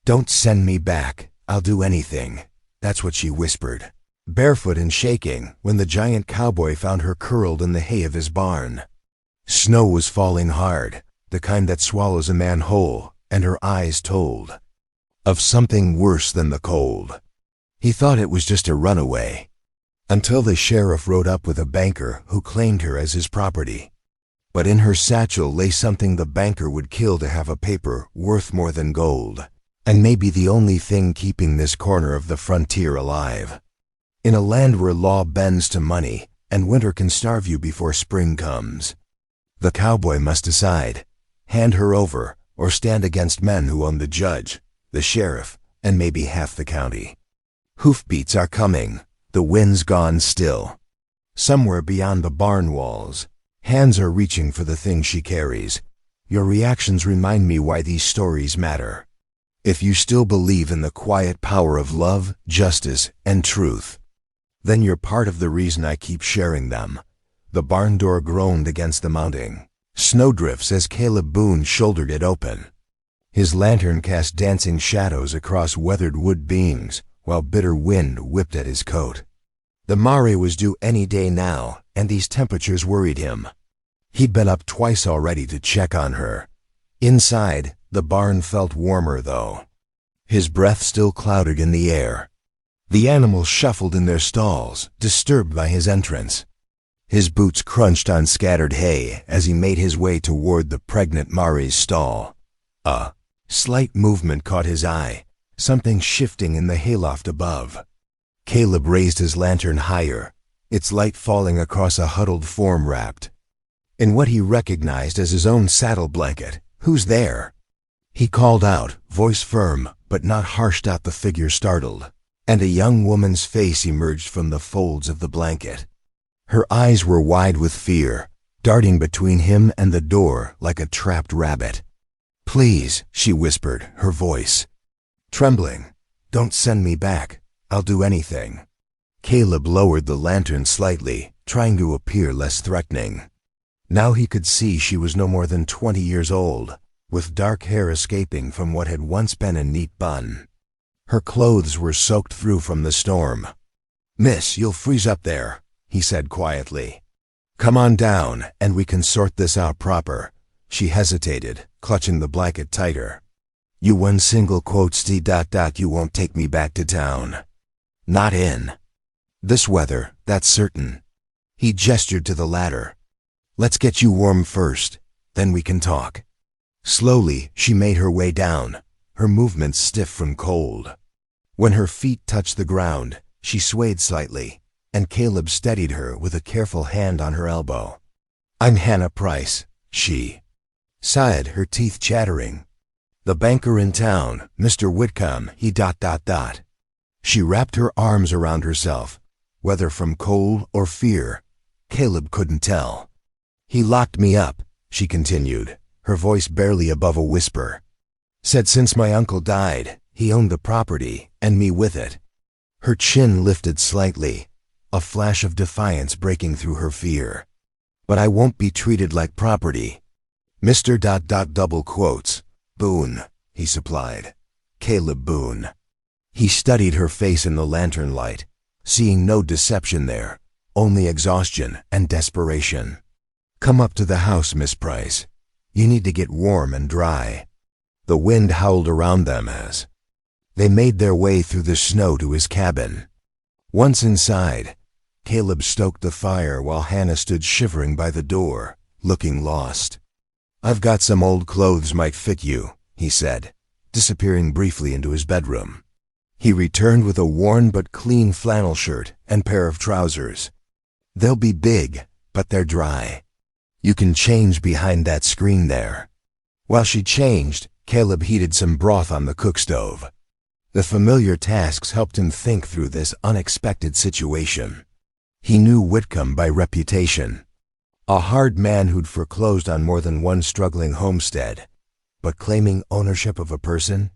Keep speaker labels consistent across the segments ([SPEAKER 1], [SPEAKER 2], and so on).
[SPEAKER 1] "Don't send me back. I'll do anything." That's what she whispered, barefoot and shaking, when the giant cowboy found her curled in the hay of his barn. Snow was falling hard, the kind that swallows a man whole, and her eyes told of something worse than the cold. He thought it was just a runaway, until the sheriff rode up with a banker who claimed her as his property. But in her satchel lay something the banker would kill to have, a paper worth more than gold, and maybe the only thing keeping this corner of the frontier alive. In a land where law bends to money, and winter can starve you before spring comes, the cowboy must decide: hand her over, or stand against men who own the judge, the sheriff, and maybe half the county. Hoofbeats are coming. The wind's gone still. Somewhere beyond the barn walls, hands are reaching for the thing she carries. Your reactions remind me why these stories matter. If you still believe in the quiet power of love, justice, and truth, then you're part of the reason I keep sharing them. The barn door groaned against the mounting snowdrifts as Caleb Boone shouldered it open. His lantern cast dancing shadows across weathered wood beams, while bitter wind whipped at his coat. The Mare was due any day now, and these temperatures worried him. He'd been up twice already to check on her. Inside, the barn felt warmer, though. His breath still clouded in the air. The animals shuffled in their stalls, disturbed by his entrance. His boots crunched on scattered hay as he made his way toward the pregnant Mare's stall. A slight movement caught his eye, something shifting in the hayloft above. Caleb raised his lantern higher, its light falling across a huddled form wrapped in what he recognized as his own saddle blanket. "Who's there?" He called out, voice firm but not harshed out the figure startled, and a young woman's face emerged from the folds of the blanket. Her eyes were wide with fear, darting between him and the door like a trapped rabbit. "Please," she whispered, her voice trembling, "don't send me back. I'll do anything." Caleb lowered the lantern slightly, trying to appear less threatening. Now he could see she was no more than 20 years old, with dark hair escaping from what had once been a neat bun. Her clothes were soaked through from the storm. "Miss, you'll freeze up there," he said quietly. "Come on down, and we can sort this out proper." She hesitated, clutching the blanket tighter. "You one single quote you won't take me back to town. Not in this weather, that's certain." He gestured to the ladder. "Let's get you warm first, then we can talk." Slowly, she made her way down, her movements stiff from cold. When her feet touched the ground, she swayed slightly, and Caleb steadied her with a careful hand on her elbow. "I'm Hannah Price," she sighed, her teeth chattering. "The banker in town, Mr. Whitcomb, he ... She wrapped her arms around herself, whether from cold or fear, Caleb couldn't tell. "He locked me up," she continued, her voice barely above a whisper. "Said since my uncle died, he owned the property, and me with it." Her chin lifted slightly, a flash of defiance breaking through her fear. "But I won't be treated like property. Mr. double quotes, Boone," he supplied. "Caleb Boone." He studied her face in the lantern light, seeing no deception there, only exhaustion and desperation. "Come up to the house, Miss Price. You need to get warm and dry." The wind howled around them as they made their way through the snow to his cabin. Once inside, Caleb stoked the fire while Hannah stood shivering by the door, looking lost. "I've got some old clothes might fit you," he said, disappearing briefly into his bedroom. He returned with a worn but clean flannel shirt and pair of trousers. "They'll be big, but they're dry. You can change behind that screen there." While she changed, Caleb heated some broth on the cook stove. The familiar tasks helped him think through this unexpected situation. He knew Whitcomb by reputation, a hard man who'd foreclosed on more than one struggling homestead, but claiming ownership of a person?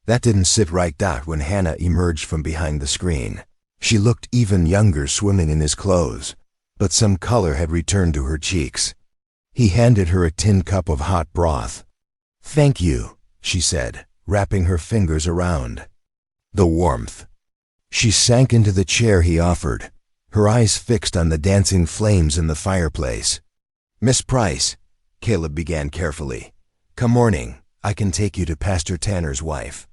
[SPEAKER 1] That didn't sit right. When Hannah emerged from behind the screen, she looked even younger swimming in his clothes, but some color had returned to her cheeks. He handed her a tin cup of hot broth. "Thank you," she said, wrapping her fingers around. The warmth. She sank into the chair he offered, her eyes fixed on the dancing flames in the fireplace. "Miss Price," Caleb began carefully, "come morning, I can take you to Pastor Tanner's wife."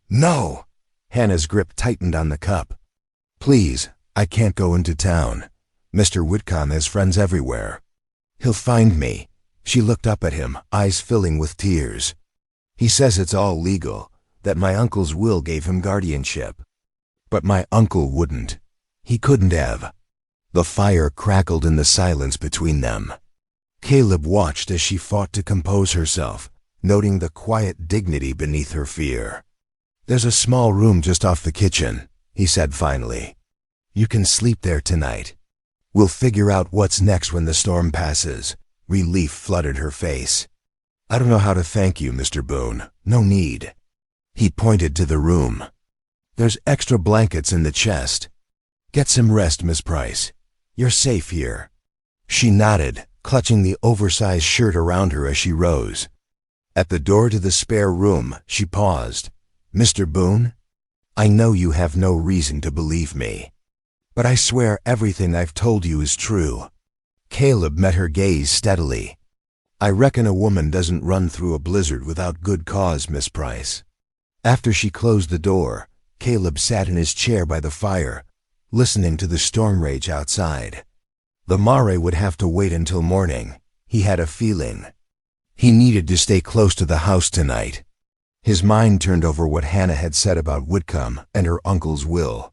[SPEAKER 1] No! Hannah's grip tightened on the cup. "Please, I can't go into town. Mr. Whitcomb has friends everywhere. He'll find me." She looked up at him, eyes filling with tears. "He says it's all legal, that my uncle's will gave him guardianship. But my uncle wouldn't. He couldn't have." The fire crackled in the silence between them. Caleb watched as she fought to compose herself, noting the quiet dignity beneath her fear. "There's a small room just off the kitchen," he said finally. "You can sleep there tonight. We'll figure out what's next when the storm passes." Relief flooded her face. "I don't know how to thank you, Mr. Boone. No need." He pointed to the room. "There's extra blankets in the chest. Get some rest, Miss Price. You're safe here." She nodded, clutching the oversized shirt around her as she rose. At the door to the spare room, she paused. "Mr. Boone, I know you have no reason to believe me, but I swear everything I've told you is true." Caleb met her gaze steadily. "I reckon a woman doesn't run through a blizzard without good cause, Miss Price." After she closed the door, Caleb sat in his chair by the fire, listening to the storm rage outside. The mare would have to wait until morning, he had a feeling. He needed to stay close to the house tonight. His mind turned over what Hannah had said about Whitcomb and her uncle's will.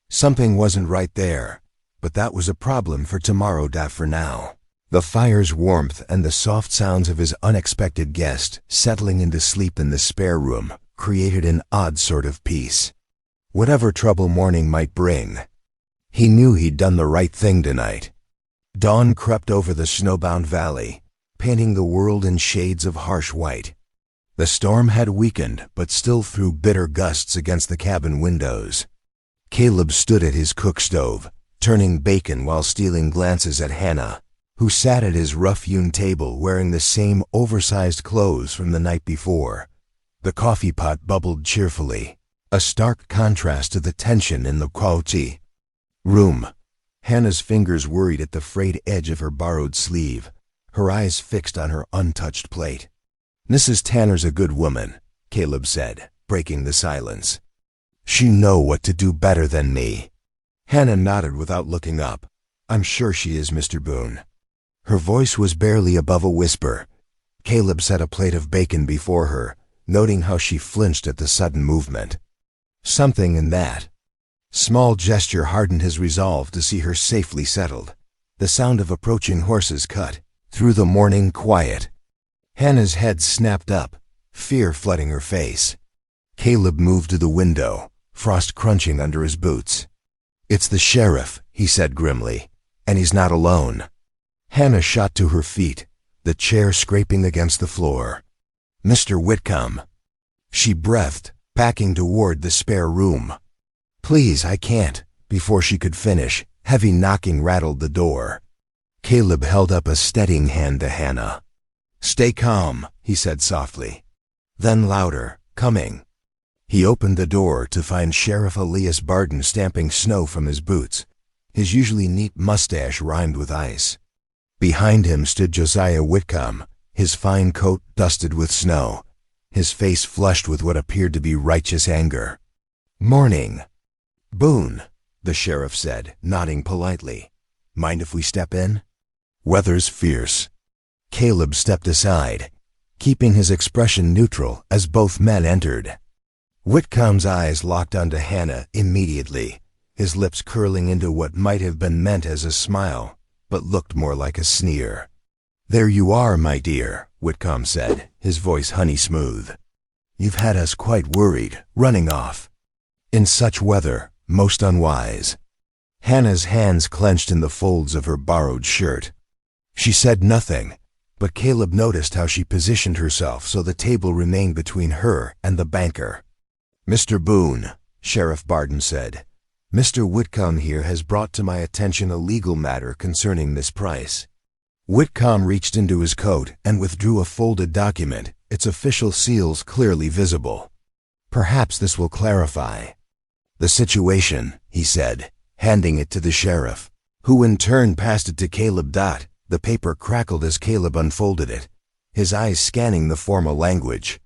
[SPEAKER 1] Something wasn't right there, but that was a problem for tomorrow, for now. The fire's warmth and the soft sounds of his unexpected guest settling into sleep in the spare room created an odd sort of peace. Whatever trouble morning might bring, he knew he'd done the right thing tonight. Dawn crept over the snowbound valley, painting the world in shades of harsh white. The storm had weakened, but still threw bitter gusts against the cabin windows. Caleb stood at his cook stove, turning bacon while stealing glances at Hannah, who sat at his rough-hewn table wearing the same oversized clothes from the night before. The coffee pot bubbled cheerfully, a stark contrast to the tension in the cozy room. Hannah's fingers worried at the frayed edge of her borrowed sleeve, her eyes fixed on her untouched plate. "Mrs. Tanner's a good woman," Caleb said, breaking the silence. "She know what to do better than me." Hannah nodded without looking up. "I'm sure she is, Mr. Boone." Her voice was barely above a whisper. Caleb set a plate of bacon before her, noting how she flinched at the sudden movement. Something in that small gesture hardened his resolve to see her safely settled. The sound of approaching horses cut through the morning quiet. Hannah's head snapped up, fear flooding her face. Caleb moved to the window, frost crunching under his boots. "It's the sheriff," he said grimly, "and he's not alone." Hannah shot to her feet, the chair scraping against the floor. "Mr. Whitcomb." She breathed, backing toward the spare room. "Please, I can't." Before she could finish, heavy knocking rattled the door. Caleb held up a steadying hand to Hannah. "Stay calm," he said softly. Then louder, "Coming." He opened the door to find Sheriff Elias Barden stamping snow from his boots, his usually neat mustache rimed with ice. Behind him stood Josiah Whitcomb, his fine coat dusted with snow, his face flushed with what appeared to be righteous anger. "Morning." "Boone," the sheriff said, nodding politely. "Mind if we step in?" "Weather's fierce." Caleb stepped aside, keeping his expression neutral as both men entered. Whitcomb's eyes locked onto Hannah immediately, his lips curling into what might have been meant as a smile, but looked more like a sneer. "There you are, my dear," Whitcomb said, his voice honey smooth. "You've had us quite worried, running off. In such weather, most unwise." Hannah's hands clenched in the folds of her borrowed shirt. She said nothing, but Caleb noticed how she positioned herself so the table remained between her and the banker. "Mr. Boone," Sheriff Barden said, "Mr. Whitcomb here has brought to my attention a legal matter concerning Miss Price." Whitcomb reached into his coat and withdrew a folded document, its official seals clearly visible. "Perhaps this will clarify the situation," he said, handing it to the sheriff, who in turn passed it to Caleb. The paper crackled as Caleb unfolded it, his eyes scanning the formal language.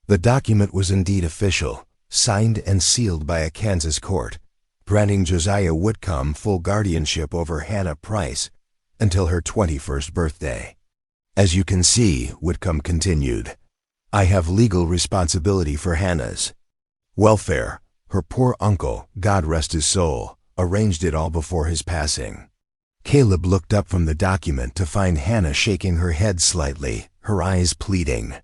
[SPEAKER 1] The document was indeed official, signed and sealed by a Kansas court, granting Josiah Whitcomb full guardianship over Hannah Price until her 21st birthday. "As you can see," Whitcomb continued, "I have legal responsibility for Hannah's welfare. Her poor uncle, God rest his soul, arranged it all before his passing." Caleb looked up from the document to find Hannah shaking her head slightly, her eyes pleading.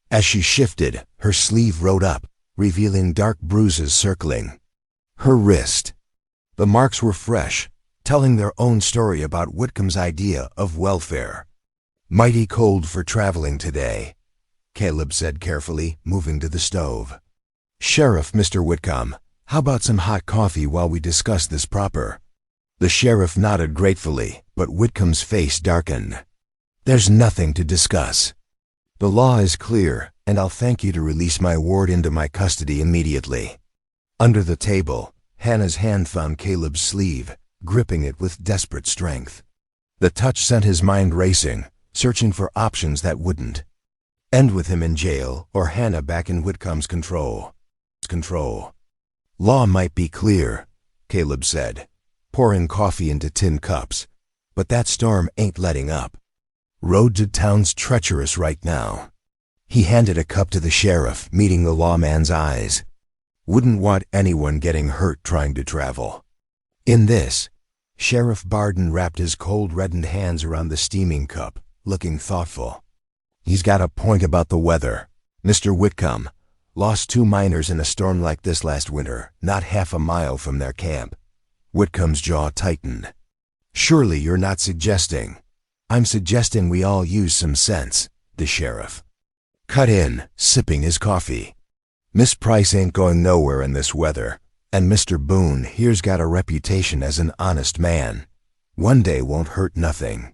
[SPEAKER 1] As she shifted, her sleeve rode up, revealing dark bruises circling her wrist. The marks were fresh, telling their own story about Whitcomb's idea of welfare. "Mighty cold for traveling today," Caleb said carefully, moving to the stove. "Sheriff, Mr. Whitcomb, how about some hot coffee while we discuss this proper?" The sheriff nodded gratefully, but Whitcomb's face darkened. "There's nothing to discuss. The law is clear, and I'll thank you to release my ward into my custody immediately." Under the table, Hannah's hand found Caleb's sleeve, gripping it with desperate strength. The touch sent his mind racing, searching for options that wouldn't end with him in jail or Hannah back in Whitcomb's control. "Law might be clear," Caleb said, pouring coffee into tin cups, "but that storm ain't letting up. Road to town's treacherous right now." He handed a cup to the sheriff, meeting the lawman's eyes. "Wouldn't want anyone getting hurt trying to travel." In this, Sheriff Barden wrapped his cold reddened hands around the steaming cup, looking thoughtful. "He's got a point about the weather. Mr. Whitcomb lost 2 miners in a storm like this last winter, not half a mile from their camp." Whitcomb's jaw tightened. "Surely you're not suggesting—" "I'm suggesting we all use some sense," the sheriff cut in, sipping his coffee. "Miss Price ain't going nowhere in this weather, and Mr. Boone here's got a reputation as an honest man. One day won't hurt nothing."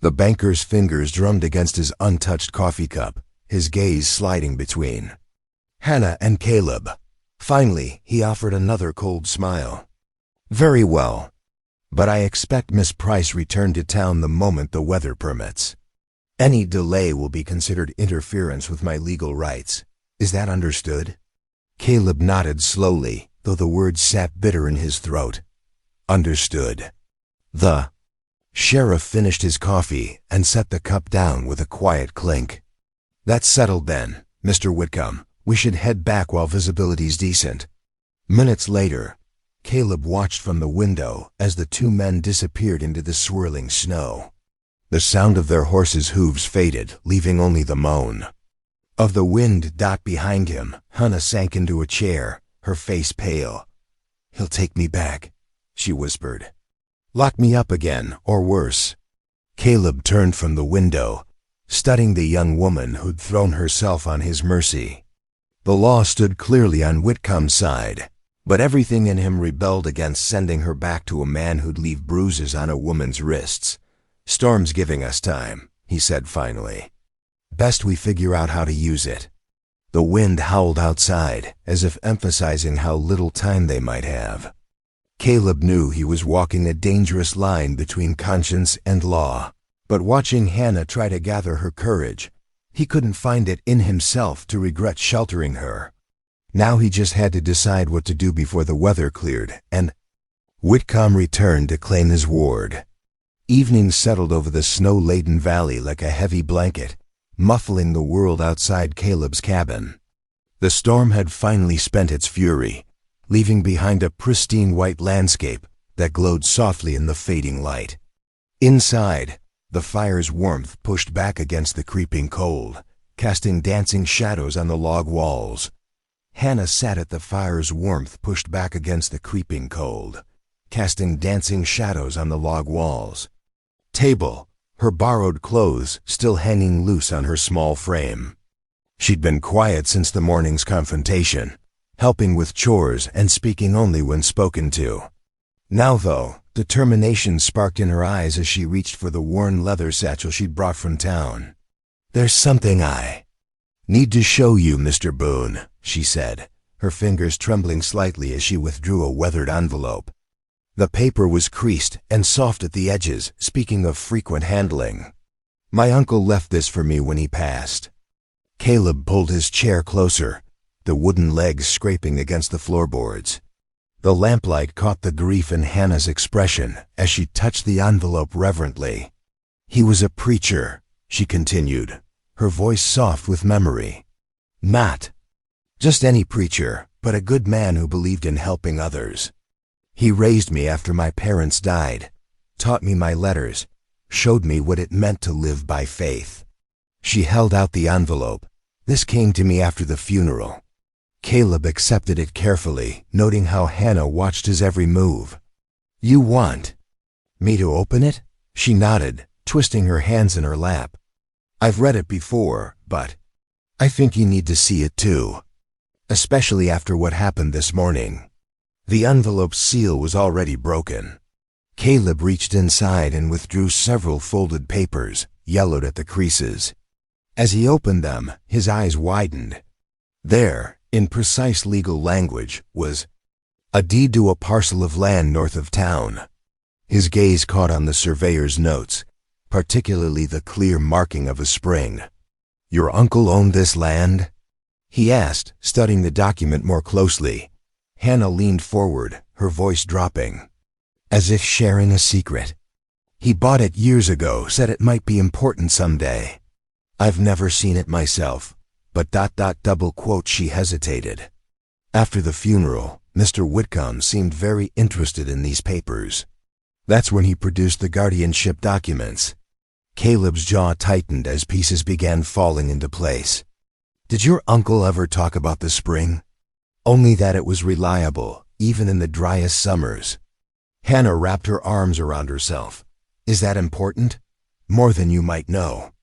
[SPEAKER 1] The banker's fingers drummed against his untouched coffee cup, his gaze sliding between Hannah and Caleb. Finally, he offered another cold smile. "Very well, but I expect Miss Price returned to town the moment the weather permits. Any delay will be considered interference with my legal rights. Is that understood?" Caleb nodded slowly, though the words sat bitter in his throat. "Understood." The sheriff finished his coffee and set the cup down with a quiet clink. "That's settled then, Mr. Whitcomb. We should head back while visibility's decent." Minutes later, Caleb watched from the window as the 2 men disappeared into the swirling snow. The sound of their horses' hooves faded, leaving only the moan of the wind. Behind him, Hannah sank into a chair, her face pale. "He'll take me back," she whispered. "Lock me up again, or worse." Caleb turned from the window, studying the young woman who'd thrown herself on his mercy. The law stood clearly on Whitcomb's side, but everything in him rebelled against sending her back to a man who'd leave bruises on a woman's wrists. "Storm's giving us time," he said finally. "Best we figure out how to use it." The wind howled outside, as if emphasizing how little time they might have. Caleb knew he was walking a dangerous line between conscience and law, but watching Hannah try to gather her courage, he couldn't find it in himself to regret sheltering her. Now he just had to decide what to do before the weather cleared, and Whitcomb returned to claim his ward. Evening settled over the snow-laden valley like a heavy blanket, muffling the world outside Caleb's cabin. The storm had finally spent its fury, leaving behind a pristine white landscape that glowed softly in the fading light. Inside, the fire's warmth pushed back against the creeping cold, casting dancing shadows on the log walls. Hannah sat at the fire's warmth pushed back against the creeping cold, casting dancing shadows on the log walls. Table, her borrowed clothes still hanging loose on her small frame. She'd been quiet since the morning's confrontation, helping with chores and speaking only when spoken to. Now, though, determination sparked in her eyes as she reached for the worn leather satchel she'd brought from town. "There's something "Need to show you, Mr. Boone," she said, her fingers trembling slightly as she withdrew a weathered envelope. The paper was creased and soft at the edges, speaking of frequent handling. "My uncle left this for me when he passed." Caleb pulled his chair closer, the wooden legs scraping against the floorboards. The lamplight caught the grief in Hannah's expression as she touched the envelope reverently. "He was a preacher," she continued, her voice soft with memory. "Not just any preacher, but a good man who believed in helping others. He raised me after my parents died, taught me my letters, showed me what it meant to live by faith." She held out the envelope. "This came to me after the funeral." Caleb accepted it carefully, noting how Hannah watched his every move. "You want me to open it?" She nodded, twisting her hands in her lap. "I've read it before, but I think you need to see it too, especially after what happened this morning." The envelope's seal was already broken. Caleb reached inside and withdrew several folded papers, yellowed at the creases. As he opened them, his eyes widened. There, in precise legal language, was a deed to a parcel of land north of town. His gaze caught on the surveyor's notes, particularly the clear marking of a spring. "Your uncle owned this land?" he asked, studying the document more closely. Hannah leaned forward, her voice dropping, as if sharing a secret. "He bought it years ago, said it might be important someday. I've never seen it myself, but ... She hesitated. "After the funeral, Mr. Whitcomb seemed very interested in these papers. That's when he produced the guardianship documents." Caleb's jaw tightened as pieces began falling into place. "Did your uncle ever talk about the spring?" "Only that it was reliable, even in the driest summers." Hannah wrapped her arms around herself. "Is that important?" "More than you might know."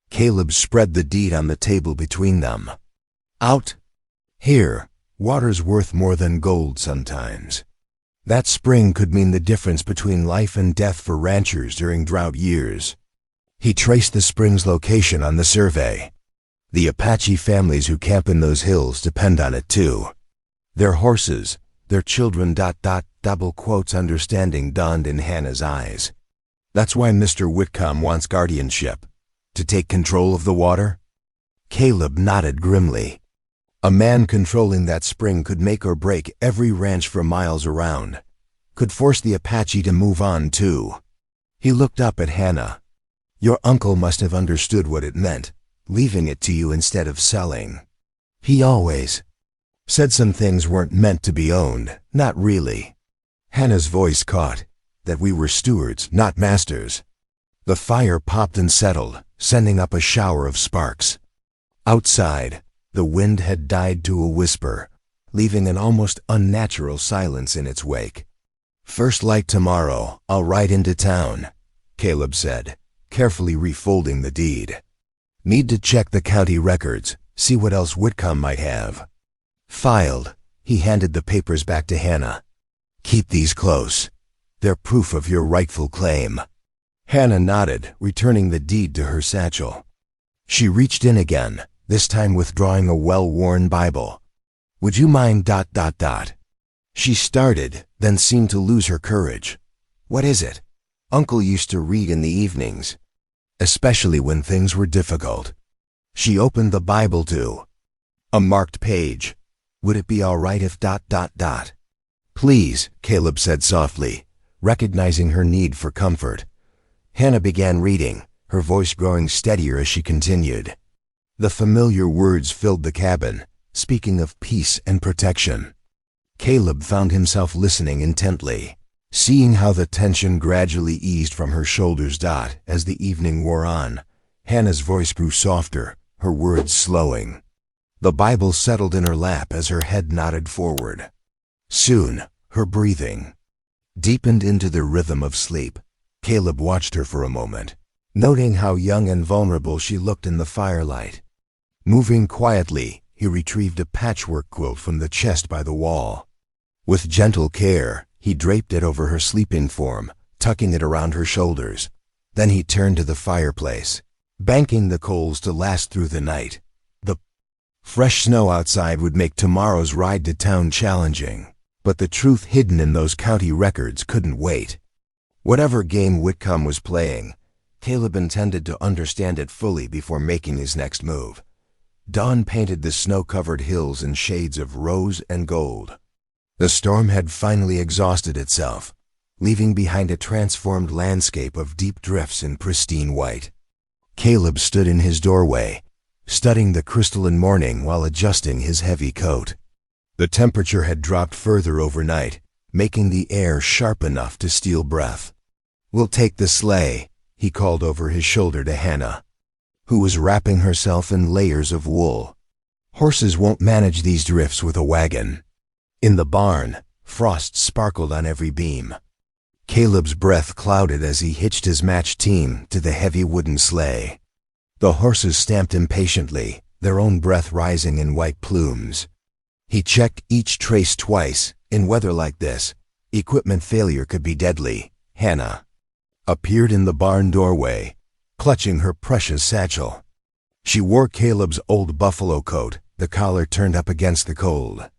[SPEAKER 1] Caleb spread the deed on the table between them. "Out here, water's worth more than gold sometimes. That spring could mean the difference between life and death for ranchers during drought years." He traced the spring's location on the survey. "The Apache families who camp in those hills depend on it too. Their horses, their children... Understanding dawned in Hannah's eyes. "That's why Mr. Whitcomb wants guardianship. To take control of the water?" Caleb nodded grimly. "A man controlling that spring could make or break every ranch for miles around. Could force the Apache to move on too." He looked up at Hannah. "Your uncle must have understood what it meant, leaving it to you instead of selling. He always said some things weren't meant to be owned, not really." Hannah's voice caught, "that we were stewards, not masters." The fire popped and settled, sending up a shower of sparks. Outside, the wind had died to a whisper, leaving an almost unnatural silence in its wake. "First light tomorrow, I'll ride into town," Caleb said, carefully refolding the deed. "Need to check the county records, see what else Whitcomb might have." Filed, he handed the papers back to Hannah. "Keep these close. They're proof of your rightful claim." Hannah nodded, returning the deed to her satchel. She reached in again, this time withdrawing a well-worn Bible. "Would you mind... She started, then seemed to lose her courage. "What is it?" "Uncle used to read in the evenings, especially when things were difficult." She opened the Bible to a marked page. "Would it be all right if... "Please," Caleb said softly, recognizing her need for comfort. Hannah began reading, her voice growing steadier as she continued. The familiar words filled the cabin, speaking of peace and protection. Caleb found himself listening intently, seeing how the tension gradually eased from her shoulders. As the evening wore on, Hannah's voice grew softer, her words slowing. The Bible settled in her lap as her head nodded forward. Soon, her breathing deepened into the rhythm of sleep. Caleb watched her for a moment, noting how young and vulnerable she looked in the firelight. Moving quietly, he retrieved a patchwork quilt from the chest by the wall. With gentle care, he draped it over her sleeping form, tucking it around her shoulders. Then he turned to the fireplace, banking the coals to last through the night. The Fresh snow outside would make tomorrow's ride to town challenging, but the truth hidden in those county records couldn't wait. Whatever game Whitcomb was playing, Caleb intended to understand it fully before making his next move. Dawn painted the snow-covered hills in shades of rose and gold. The storm had finally exhausted itself, leaving behind a transformed landscape of deep drifts in pristine white. Caleb stood in his doorway, studying the crystalline morning while adjusting his heavy coat. The temperature had dropped further overnight, making the air sharp enough to steal breath. "We'll take the sleigh," he called over his shoulder to Hannah, who was wrapping herself in layers of wool. "Horses won't manage these drifts with a wagon." In the barn, frost sparkled on every beam. Caleb's breath clouded as he hitched his matched team to the heavy wooden sleigh. The horses stamped impatiently, their own breath rising in white plumes. He checked each trace twice. In weather like this, equipment failure could be deadly. Hannah appeared in the barn doorway, clutching her precious satchel. She wore Caleb's old buffalo coat, the collar turned up against the cold.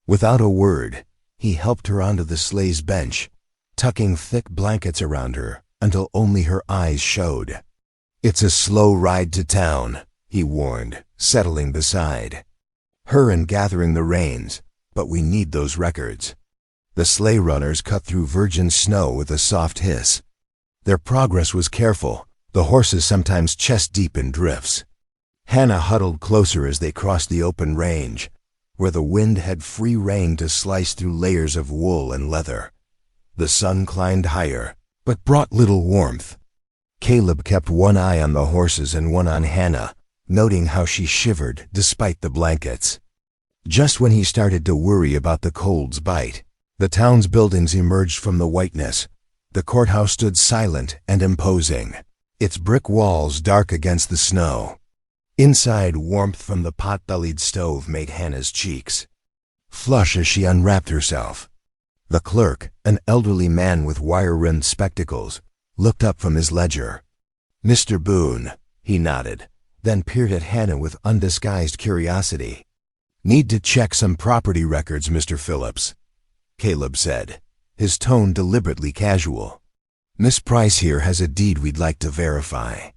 [SPEAKER 1] Without a word, he helped her onto the sleigh's bench, tucking thick blankets around her until only her eyes showed. "It's a slow ride to town," he warned, settling beside her and gathering the reins, "but we need those records." The sleigh runners cut through virgin snow with a soft hiss. Their progress was careful, the horses sometimes chest-deep in drifts. Hannah huddled closer as they crossed the open range, where the wind had free rein to slice through layers of wool and leather. The sun climbed higher, but brought little warmth. Caleb kept one eye on the horses and one on Hannah, noting how she shivered despite the blankets. Just when he started to worry about the cold's bite, the town's buildings emerged from the whiteness. The courthouse stood silent and imposing, its brick walls dark against the snow. Inside, warmth from the pot-bellied stove made Hannah's cheeks flush as she unwrapped herself. The clerk, an elderly man with wire-rimmed spectacles, looked up from his ledger. "Mr. Boone," he nodded, then peered at Hannah with undisguised curiosity. "Need to check some property records, Mr. Phillips," Caleb said, his tone deliberately casual. "Miss Price here has a deed we'd like to verify."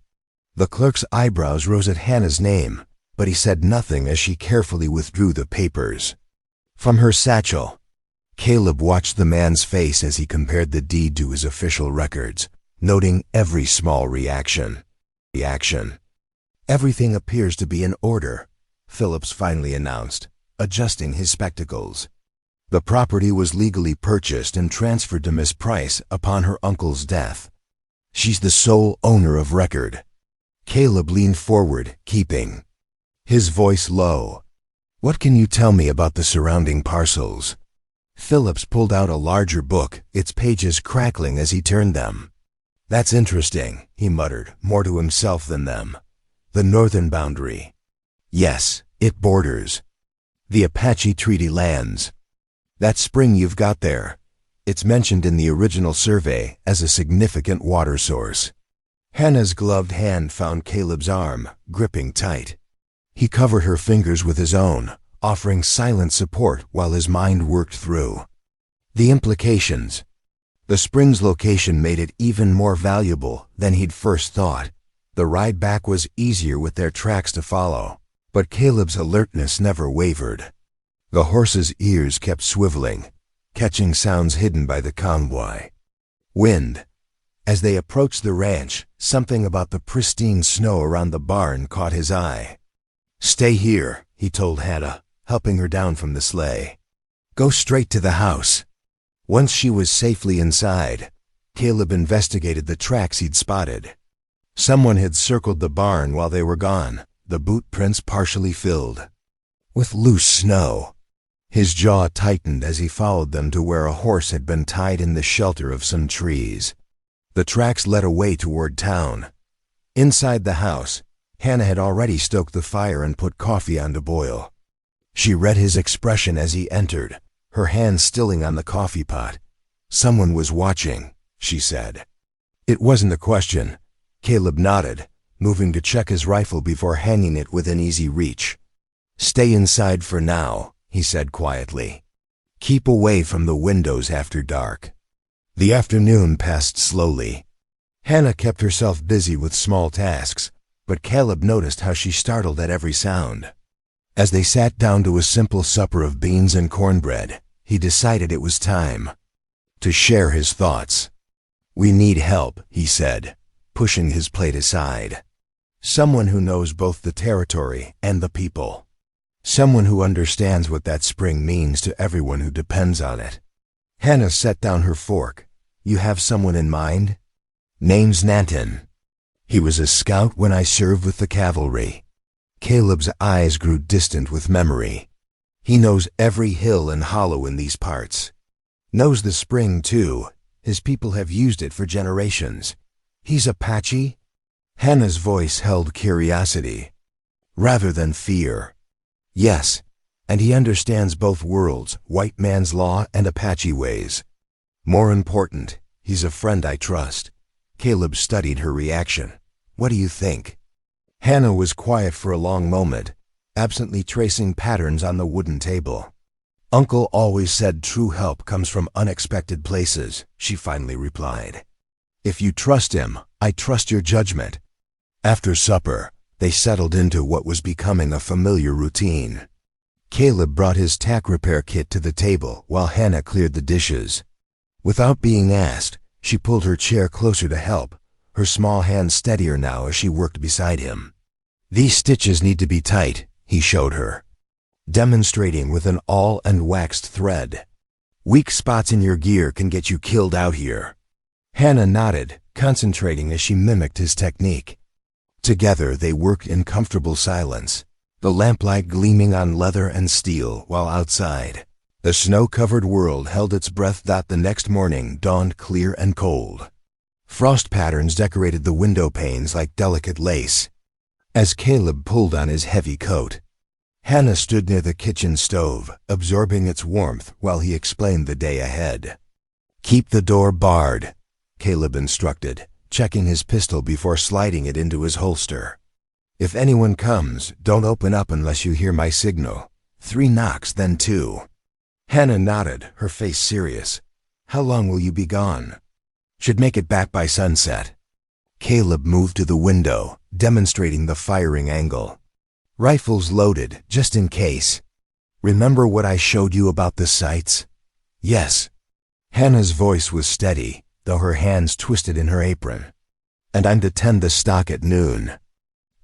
[SPEAKER 1] The clerk's eyebrows rose at Hannah's name, but he said nothing as she carefully withdrew the papers from her satchel. Caleb watched the man's face as he compared the deed to his official records, noting every small reaction. "Everything appears to be in order," Phillips finally announced, adjusting his spectacles. The property was legally purchased and transferred to Miss Price upon her uncle's death. "She's the sole owner of record." Caleb leaned forward, keeping his voice low. "What can you tell me about the surrounding parcels?" Phillips pulled out a larger book, its pages crackling as he turned them. "That's interesting," he muttered, more to himself than them. "The northern boundary. Yes, it borders the Apache Treaty lands. That spring you've got there, it's mentioned in the original survey as a significant water source." Hannah's gloved hand found Caleb's arm, gripping tight. He covered her fingers with his own, offering silent support while his mind worked through the implications. The spring's location made it even more valuable than he'd first thought. The ride back was easier with their tracks to follow, but Caleb's alertness never wavered. The horses' ears kept swiveling, catching sounds hidden by the convoy wind. As they approached the ranch, something about the pristine snow around the barn caught his eye. "Stay here," he told Hannah, helping her down from the sleigh. "Go straight to the house." Once she was safely inside, Caleb investigated the tracks he'd spotted. Someone had circled the barn while they were gone, the boot prints partially filled with loose snow. His jaw tightened as he followed them to where a horse had been tied in the shelter of some trees. The tracks led away toward town. Inside the house, Hannah had already stoked the fire and put coffee on to boil. She read his expression as he entered, her hand stilling on the coffee pot. "Someone was watching," she said. It wasn't a question. Caleb nodded, moving to check his rifle before hanging it within easy reach. Stay inside for now, he said quietly. Keep away from the windows after dark. The afternoon passed slowly. Hannah kept herself busy with small tasks, but Caleb noticed how she startled at every sound. As they sat down to a simple supper of beans and cornbread, he decided it was time to share his thoughts. We need help, he said, pushing his plate aside. Someone who knows both the territory and the people. Someone who understands what that spring means to everyone who depends on it. Hannah set down her fork. You have someone in mind? Name's Nanton. He was a scout when I served with the cavalry. Caleb's eyes grew distant with memory. He knows every hill and hollow in these parts. Knows the spring, too. His people have used it for generations. He's Apache? Hannah's voice held curiosity, rather than fear. Yes, and he understands both worlds, white man's law and Apache ways. More important, he's a friend I trust. Caleb studied her reaction. What do you think? Hannah was quiet for a long moment, absently tracing patterns on the wooden table. Uncle always said true help comes from unexpected places, she finally replied. If you trust him, I trust your judgment. After supper, they settled into what was becoming a familiar routine. Caleb brought his tack repair kit to the table while Hannah cleared the dishes. Without being asked, she pulled her chair closer to help, her small hand steadier now as she worked beside him. These stitches need to be tight, he showed her, demonstrating with an awl and waxed thread. Weak spots in your gear can get you killed out here. Hannah nodded, concentrating as she mimicked his technique. Together they worked in comfortable silence, the lamplight gleaming on leather and steel while outside the snow-covered world held its breath. The next morning dawned clear and cold. Frost patterns decorated the window panes like delicate lace. As Caleb pulled on his heavy coat, Hannah stood near the kitchen stove, absorbing its warmth while he explained the day ahead. Keep the door barred, Caleb instructed, checking his pistol before sliding it into his holster. If anyone comes, don't open up unless you hear my signal. 3 knocks, then 2. Hannah nodded, her face serious. How long will you be gone? Should make it back by sunset. Caleb moved to the window, demonstrating the firing angle. Rifles loaded, just in case. Remember what I showed you about the sights? Yes. Hannah's voice was steady, though her hands twisted in her apron. And I'm to tend the stock at noon.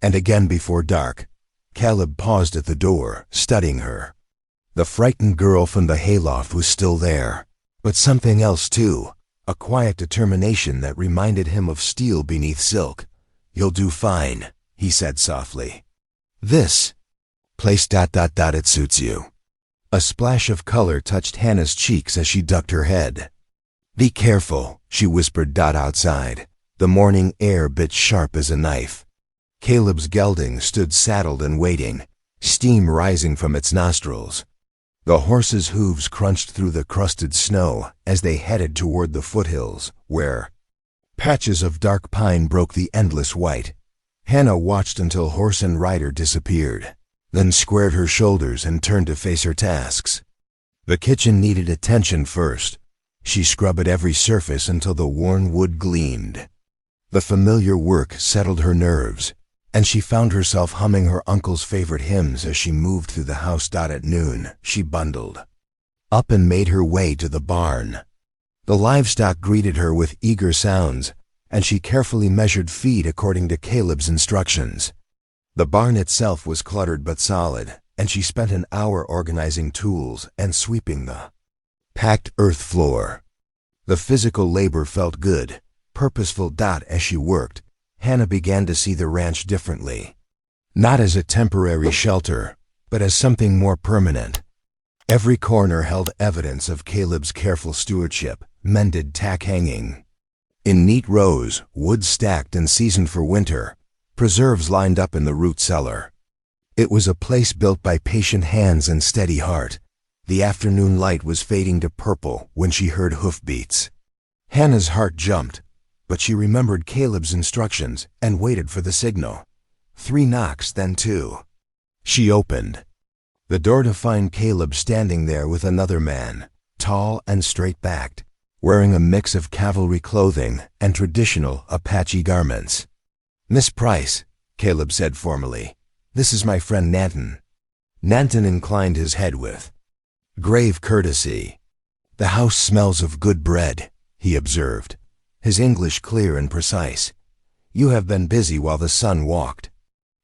[SPEAKER 1] And again before dark. Caleb paused at the door, studying her. The frightened girl from the hayloft was still there, but something else too, a quiet determination that reminded him of steel beneath silk. You'll do fine, he said softly. This place ... it suits you. A splash of color touched Hannah's cheeks as she ducked her head. Be careful, she whispered outside. The morning air bit sharp as a knife. Caleb's gelding stood saddled and waiting, steam rising from its nostrils. The horse's hooves crunched through the crusted snow as they headed toward the foothills, where patches of dark pine broke the endless white. Hannah watched until horse and rider disappeared, then squared her shoulders and turned to face her tasks. The kitchen needed attention first. She scrubbed every surface until the worn wood gleamed. The familiar work settled her nerves, and she found herself humming her uncle's favorite hymns as she moved through the house. At noon, she bundled up and made her way to the barn. The livestock greeted her with eager sounds, and she carefully measured feed according to Caleb's instructions. The barn itself was cluttered but solid, and she spent an hour organizing tools and sweeping the packed earth floor. The physical labor felt good, purposeful. As she worked, Hannah began to see the ranch differently. Not as a temporary shelter, but as something more permanent. Every corner held evidence of Caleb's careful stewardship, mended tack hanging in neat rows, wood stacked and seasoned for winter, preserves lined up in the root cellar. It was a place built by patient hands and steady heart. The afternoon light was fading to purple when she heard hoofbeats. Hannah's heart jumped, but she remembered Caleb's instructions and waited for the signal. 3 knocks, then 2. She opened. the door to find Caleb standing there with another man, tall and straight-backed, wearing a mix of cavalry clothing and traditional Apache garments. "Miss Price," Caleb said formally, "this is my friend Nanton." Nanton inclined his head with grave courtesy. "The house smells of good bread," he observed, his English clear and precise. "You have been busy while the sun walked."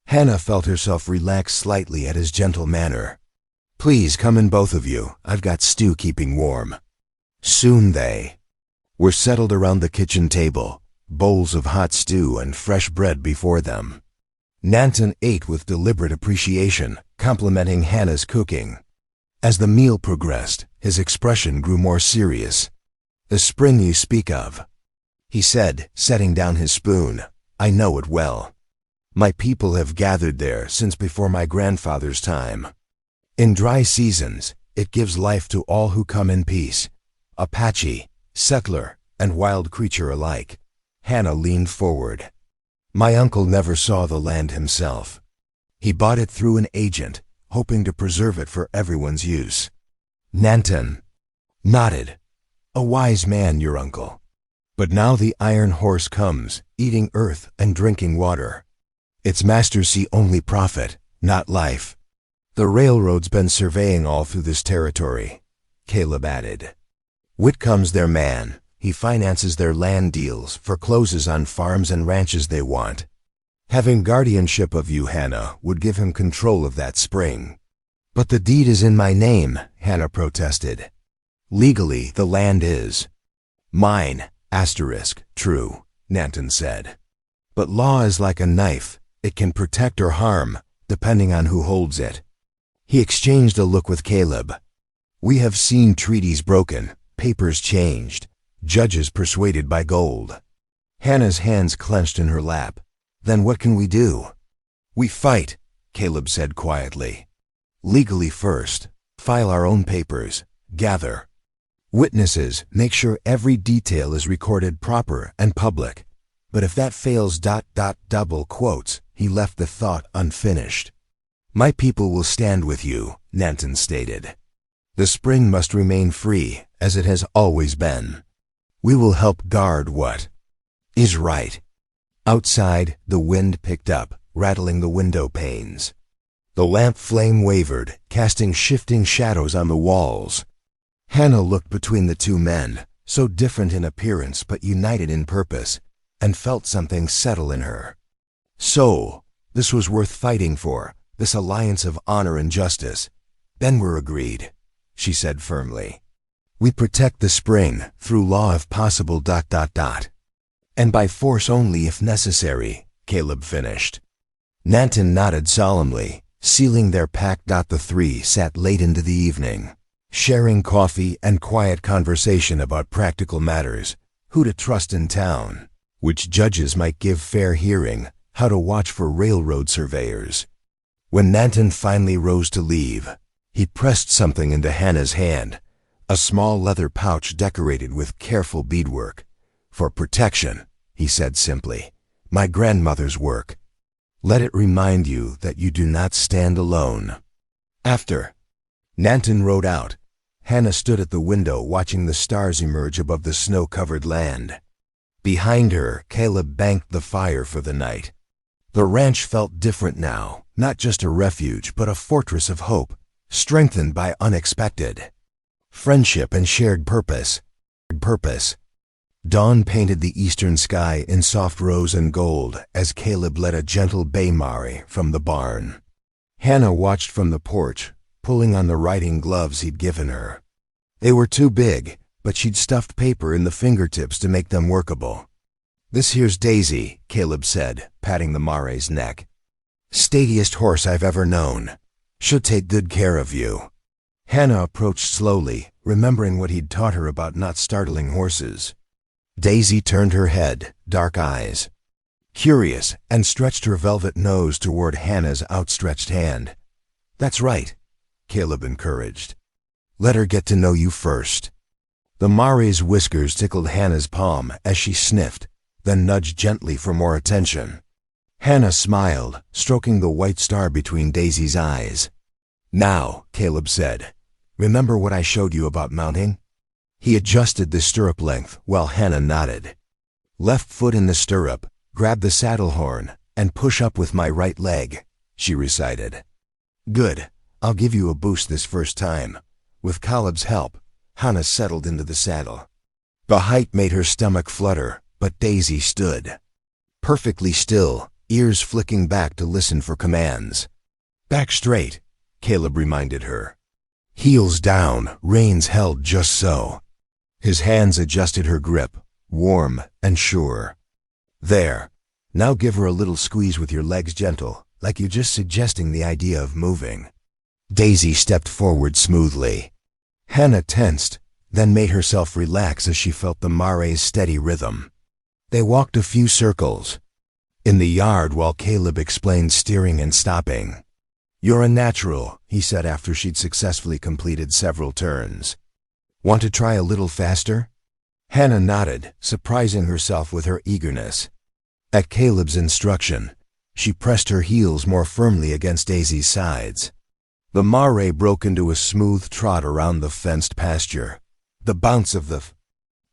[SPEAKER 1] Hannah felt herself relax slightly at his gentle manner. "Please come in, both of you. I've got stew keeping warm." Soon they were settled around the kitchen table, bowls of hot stew and fresh bread before them. Nanton ate with deliberate appreciation, complimenting Hannah's cooking. As the meal progressed, his expression grew more serious. "The spring you speak of," he said, setting down his spoon, "I know it well. My people have gathered there since before my grandfather's time. In dry seasons, it gives life to all who come in peace, Apache, settler, and wild creature alike." Hannah leaned forward. "My uncle never saw the land himself. He bought it through an agent, hoping to preserve it for everyone's use." Nanton nodded. "A wise man, your uncle. But now the iron horse comes, eating earth and drinking water. Its masters see only profit, not life. The railroad's been surveying all through this territory," Caleb added. "Whitcomb's their man. He finances their land deals, forecloses on farms and ranches they want. Having guardianship of you, Hannah, would give him control of that spring." "But the deed is in my name," Hannah protested. "Legally, the land is mine, true," Nanton said. "But law is like a knife. It can protect or harm, depending on who holds it." He exchanged a look with Caleb. "We have seen treaties broken, papers changed, judges persuaded by gold." Hannah's hands clenched in her lap. "Then what can we do?" "We fight," Caleb said quietly. "Legally first. File our own papers. Gather witnesses. Make sure every detail is recorded proper and public. But if that fails, double quotes." He left the thought unfinished. "My people will stand with you," Nanton stated. "The spring must remain free, as it has always been. We will help guard what is right." Outside, the wind picked up, rattling the window panes. The lamp flame wavered, casting shifting shadows on the walls. Hannah looked between the two men, so different in appearance but united in purpose, and felt something settle in her. So, this was worth fighting for, this alliance of honor and justice. "Then we're agreed," she said firmly. "We protect the spring, through law if possible, and by force only if necessary," Caleb finished. Nanton nodded solemnly, sealing their pact. The three sat late into the evening, sharing coffee and quiet conversation about practical matters, who to trust in town, which judges might give fair hearing, how to watch for railroad surveyors. When Nanton finally rose to leave, he pressed something into Hannah's hand, a small leather pouch decorated with careful beadwork. "For protection," he said simply. "My grandmother's work. Let it remind you that you do not stand alone." After Nanton rode out, Hannah stood at the window watching the stars emerge above the snow-covered land. Behind her, Caleb banked the fire for the night. The ranch felt different now, not just a refuge, but a fortress of hope, strengthened by unexpected friendship and shared purpose. Dawn painted the eastern sky in soft rose and gold as Caleb led a gentle bay mare from the barn. Hannah watched from the porch, pulling on the riding gloves he'd given her. They were too big, but she'd stuffed paper in the fingertips to make them workable. "This here's Daisy," Caleb said, patting the mare's neck. "Statiest horse I've ever known. Should take good care of you." Hannah approached slowly, remembering what he'd taught her about not startling horses. Daisy turned her head, dark eyes curious, and stretched her velvet nose toward Hannah's outstretched hand. "That's right," Caleb encouraged. "Let her get to know you first." The mare's whiskers tickled Hannah's palm as she sniffed, then nudged gently for more attention. Hannah smiled, stroking the white star between Daisy's eyes. "Now," Caleb said, "remember what I showed you about mounting?" He adjusted the stirrup length while Hannah nodded. "Left foot in the stirrup, grab the saddle horn, and push up with my right leg," she recited. "Good. I'll give you a boost this first time." With Caleb's help, Hannah settled into the saddle. The height made her stomach flutter, but Daisy stood perfectly still, ears flicking back to listen for commands. "Back straight," Caleb reminded her. Heels down, reins held just so. His hands adjusted her grip, warm and sure. "There. Now give her a little squeeze with your legs gentle, like you're just suggesting the idea of moving." Daisy stepped forward smoothly. Hannah tensed, then made herself relax as she felt the mare's steady rhythm. They walked a few circles in the yard while Caleb explained steering and stopping. "You're a natural," he said after she'd successfully completed several turns. "Want to try a little faster?" Hannah nodded, surprising herself with her eagerness. At Caleb's instruction, she pressed her heels more firmly against Daisy's sides. The mare broke into a smooth trot around the fenced pasture. The bounce of the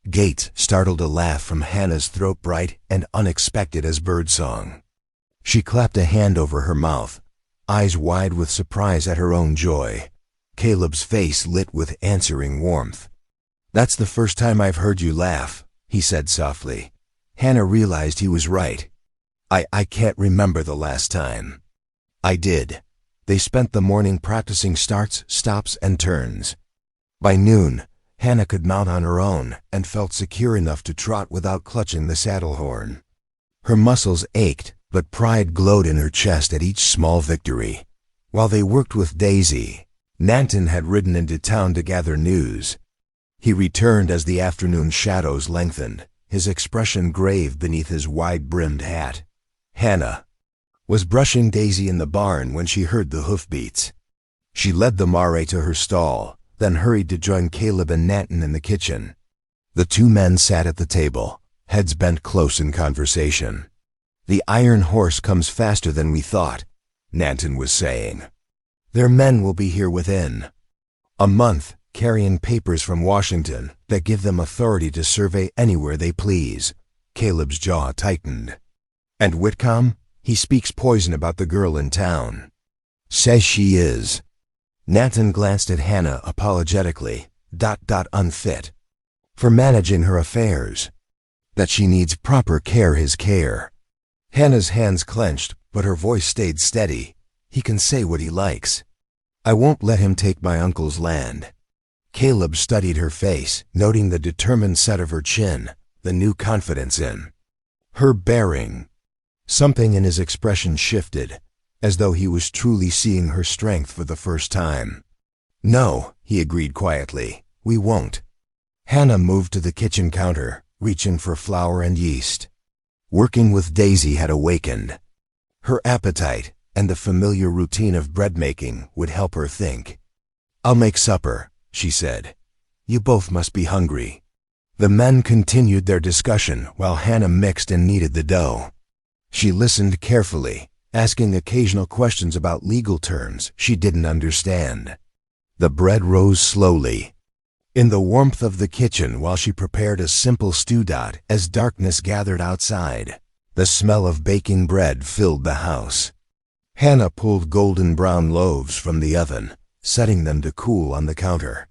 [SPEAKER 1] gate startled a laugh from Hannah's throat, bright and unexpected as birdsong. She clapped a hand over her mouth, eyes wide with surprise at her own joy. Caleb's face lit with answering warmth. "That's the first time I've heard you laugh," he said softly. Hannah realized he was right. I can't remember the last time." "I did." They spent the morning practicing starts, stops, and turns. By noon, Hannah could mount on her own and felt secure enough to trot without clutching the saddle horn. Her muscles ached, but pride glowed in her chest at each small victory. While they worked with Daisy, Nanton had ridden into town to gather news. He returned as the afternoon shadows lengthened, his expression grave beneath his wide-brimmed hat. Hannah was brushing Daisy in the barn when she heard the hoofbeats. She led the mare to her stall, then hurried to join Caleb and Nanton in the kitchen. The two men sat at the table, heads bent close in conversation. "The iron horse comes faster than we thought," Nanton was saying. "Their men will be here within a month, carrying papers from Washington that give them authority to survey anywhere they please." Caleb's jaw tightened. "And Whitcomb? He speaks poison about the girl in town. Says she is." Nanton glanced at Hannah apologetically, unfit for managing her affairs. That she needs proper care, his care. Hannah's hands clenched, but her voice stayed steady. "He can say what he likes. I won't let him take my uncle's land." Caleb studied her face, noting the determined set of her chin, the new confidence in her bearing. Something in his expression shifted, as though he was truly seeing her strength for the first time. "No," he agreed quietly, "we won't." Hannah moved to the kitchen counter, reaching for flour and yeast. Working with Daisy had awakened her appetite, and the familiar routine of bread making would help her think. "I'll make supper," she said. "You both must be hungry." The men continued their discussion while Hannah mixed and kneaded the dough. She listened carefully, asking occasional questions about legal terms she didn't understand. The bread rose slowly in the warmth of the kitchen while she prepared a simple stew. As darkness gathered outside, the smell of baking bread filled the house. Hannah pulled golden brown loaves from the oven, setting them to cool on the counter.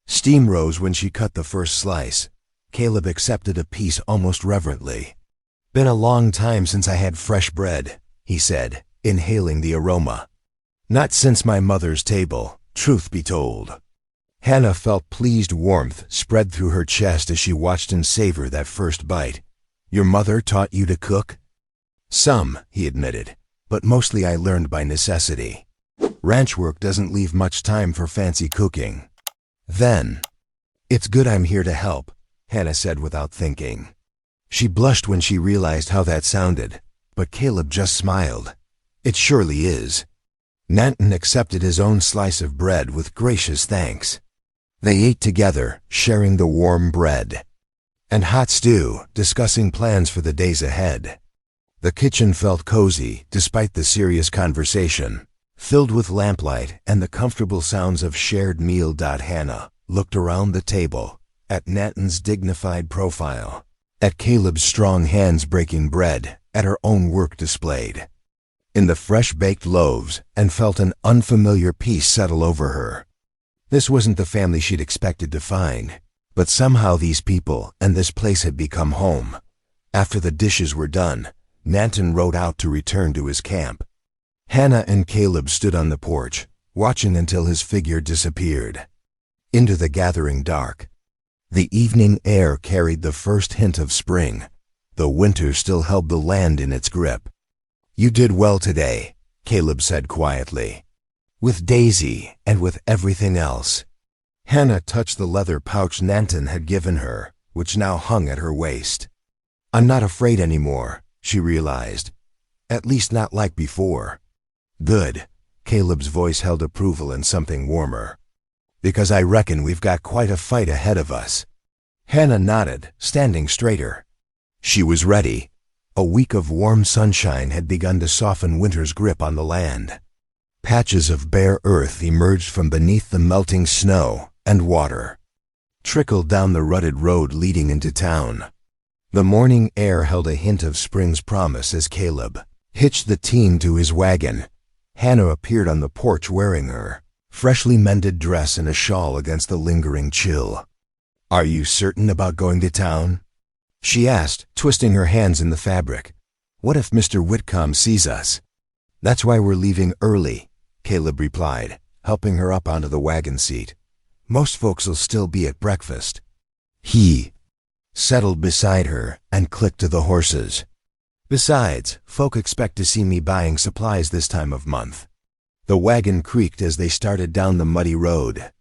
[SPEAKER 1] Steam rose when she cut the first slice. Caleb accepted a piece almost reverently. "Been a long time since I had fresh bread," he said, inhaling the aroma. "Not since my mother's table, truth be told." Hannah felt pleased warmth spread through her chest as she watched him savor that first bite. "Your mother taught you to cook?" "Some," he admitted, "but mostly I learned by necessity. Ranch work doesn't leave much time for fancy cooking." Then, "It's good I'm here to help," Hannah said without thinking. She blushed when she realized how that sounded, but Caleb just smiled. "It surely is." Nanton accepted his own slice of bread with gracious thanks. They ate together, sharing the warm bread and hot stew, discussing plans for the days ahead. The kitchen felt cozy despite the serious conversation, Filled with lamplight and the comfortable sounds of shared meal. Hannah looked around the table, at Nanton's dignified profile, at Caleb's strong hands breaking bread, at her own work displayed in the fresh-baked loaves, and felt an unfamiliar peace settle over her. This wasn't the family she'd expected to find, but somehow these people and this place had become home. After the dishes were done, Nanton rode out to return to his camp. Hannah and Caleb stood on the porch, watching until his figure disappeared into the gathering dark. The evening air carried the first hint of spring, though winter still held the land in its grip. "You did well today," Caleb said quietly. "With Daisy and with everything else." Hannah touched the leather pouch Nanton had given her, which now hung at her waist. "I'm not afraid anymore," she realized. "At least not like before." "Good." Caleb's voice held approval and something warmer. "Because I reckon we've got quite a fight ahead of us." Hannah nodded, standing straighter. She was ready. A week of warm sunshine had begun to soften winter's grip on the land. Patches of bare earth emerged from beneath the melting snow, and water trickled down the rutted road leading into town. The morning air held a hint of spring's promise as Caleb hitched the team to his wagon. Hannah appeared on the porch wearing her freshly mended dress and a shawl against the lingering chill. "Are you certain about going to town?" she asked, twisting her hands in the fabric. "What if Mr. Whitcomb sees us?" "That's why we're leaving early," Caleb replied, helping her up onto the wagon seat. "Most folks'll still be at breakfast." He settled beside her and clicked to the horses. "Besides, folk expect to see me buying supplies this time of month." The wagon creaked as they started down the muddy road.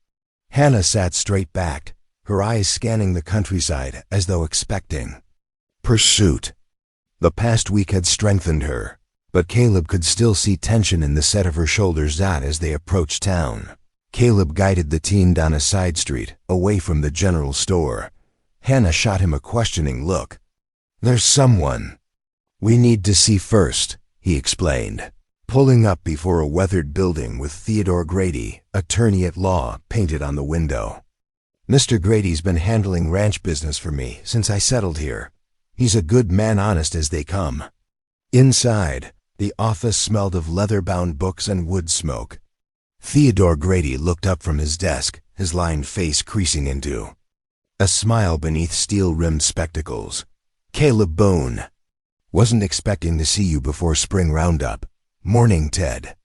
[SPEAKER 1] Hannah sat straight-backed, her eyes scanning the countryside as though expecting pursuit. The past week had strengthened her, but Caleb could still see tension in the set of her shoulders as they approached town. Caleb guided the team down a side street, away from the general store. Hannah shot him a questioning look. "There's someone we need to see first," he explained, pulling up before a weathered building with Theodore Grady, attorney at law, painted on the window. "Mr. Grady's been handling ranch business for me since I settled here. He's a good man, honest as they come." Inside, the office smelled of leather-bound books and wood smoke. Theodore Grady looked up from his desk, his lined face creasing into a smile beneath steel-rimmed spectacles. "Caleb Boone. Wasn't expecting to see you before spring roundup. Morning, Ted."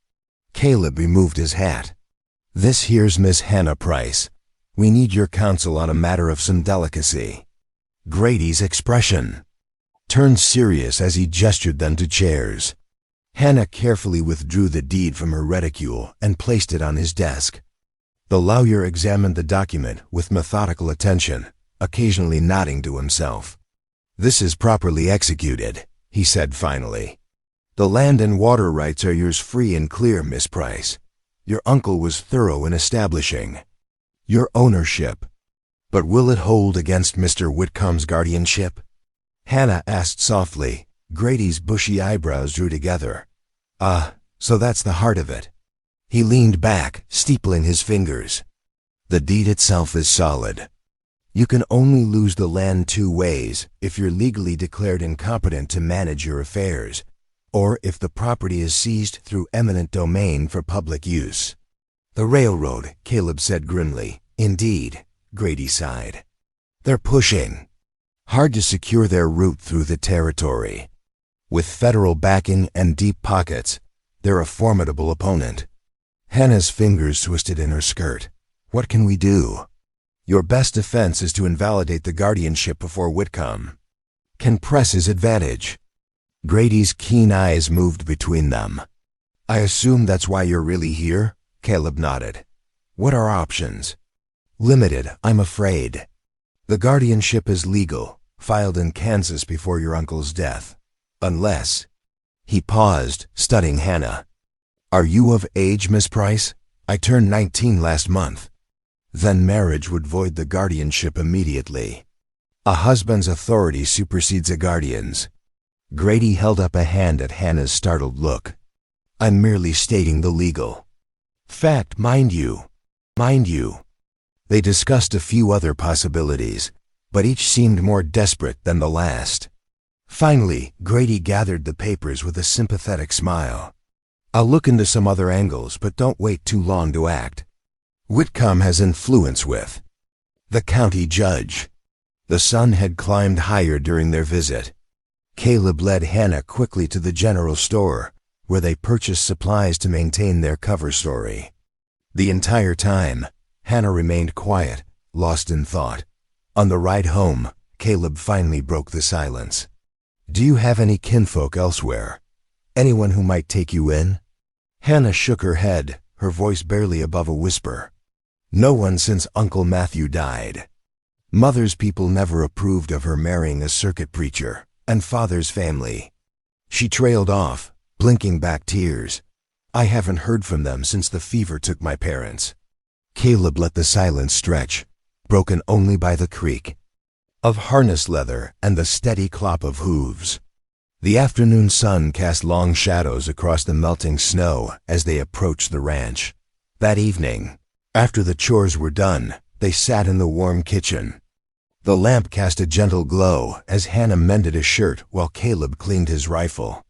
[SPEAKER 1] Caleb removed his hat. "This here's Miss Hannah Price. We need your counsel on a matter of some delicacy." Grady's expression turned serious as he gestured them to chairs. Hannah carefully withdrew the deed from her reticule and placed it on his desk. The lawyer examined the document with methodical attention, occasionally nodding to himself. "This is properly executed," he said finally. "The land and water rights are yours free and clear, Miss Price. Your uncle was thorough in establishing your ownership. But will it hold against Mr. Whitcomb's guardianship?" Hannah asked softly. Grady's bushy eyebrows drew together. So that's the heart of it." He leaned back, steepling his fingers. "The deed itself is solid. You can only lose the land two ways: if you're legally declared incompetent to manage your affairs, or if the property is seized through eminent domain for public use." "The railroad," Caleb said grimly. "Indeed," Grady sighed. "They're pushing hard to secure their route through the territory. With federal backing and deep pockets, they're a formidable opponent." Hannah's fingers twisted in her skirt. "What can we do?" "Your best defense is to invalidate the guardianship before Whitcomb can press his advantage." Grady's keen eyes moved between them. "I assume that's why you're really here?" Caleb nodded. "What are options?" "Limited, I'm afraid. The guardianship is legal, filed in Kansas before your uncle's death. Unless—" He paused, studying Hannah. "Are you of age, Miss Price? I turned 19 last month." "Then marriage would void the guardianship immediately. A husband's authority supersedes a guardian's." Grady held up a hand at Hannah's startled look. I'm merely stating the legal fact, mind you. Mind you. They discussed a few other possibilities, but each seemed more desperate than the last. Finally, Grady gathered the papers with a sympathetic smile. I'll look into some other angles, but don't wait too long to act. Whitcomb has influence with the county judge. The sun had climbed higher during their visit. Caleb led Hannah quickly to the general store, where they purchased supplies to maintain their cover story. The entire time, Hannah remained quiet, lost in thought. On the ride home, Caleb finally broke the silence. Do you have any kinfolk elsewhere? Anyone who might take you in? Hannah shook her head, her voice barely above a whisper. No one since Uncle Matthew died. Mother's people never approved of her marrying a circuit preacher, and Father's family. She trailed off, blinking back tears. I haven't heard from them since the fever took my parents. Caleb let the silence stretch, broken only by the creak of harness leather and the steady clop of hooves. The afternoon sun cast long shadows across the melting snow as they approached the ranch. That evening, after the chores were done, they sat in the warm kitchen. The lamp cast a gentle glow as Hannah mended a shirt while Caleb cleaned his rifle.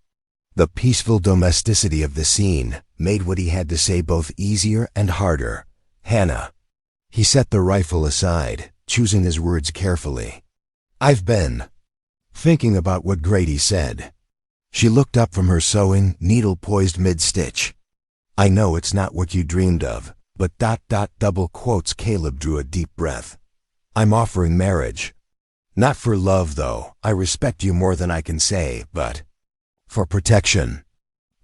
[SPEAKER 1] The peaceful domesticity of the scene made what he had to say both easier and harder. Hannah. He set the rifle aside, choosing his words carefully. I've been thinking about what Grady said. She looked up from her sewing, needle poised mid-stitch. I know it's not what you dreamed of, but ... double quotes. Caleb drew a deep breath. I'm offering marriage. Not for love, though. I respect you more than I can say, but for protection.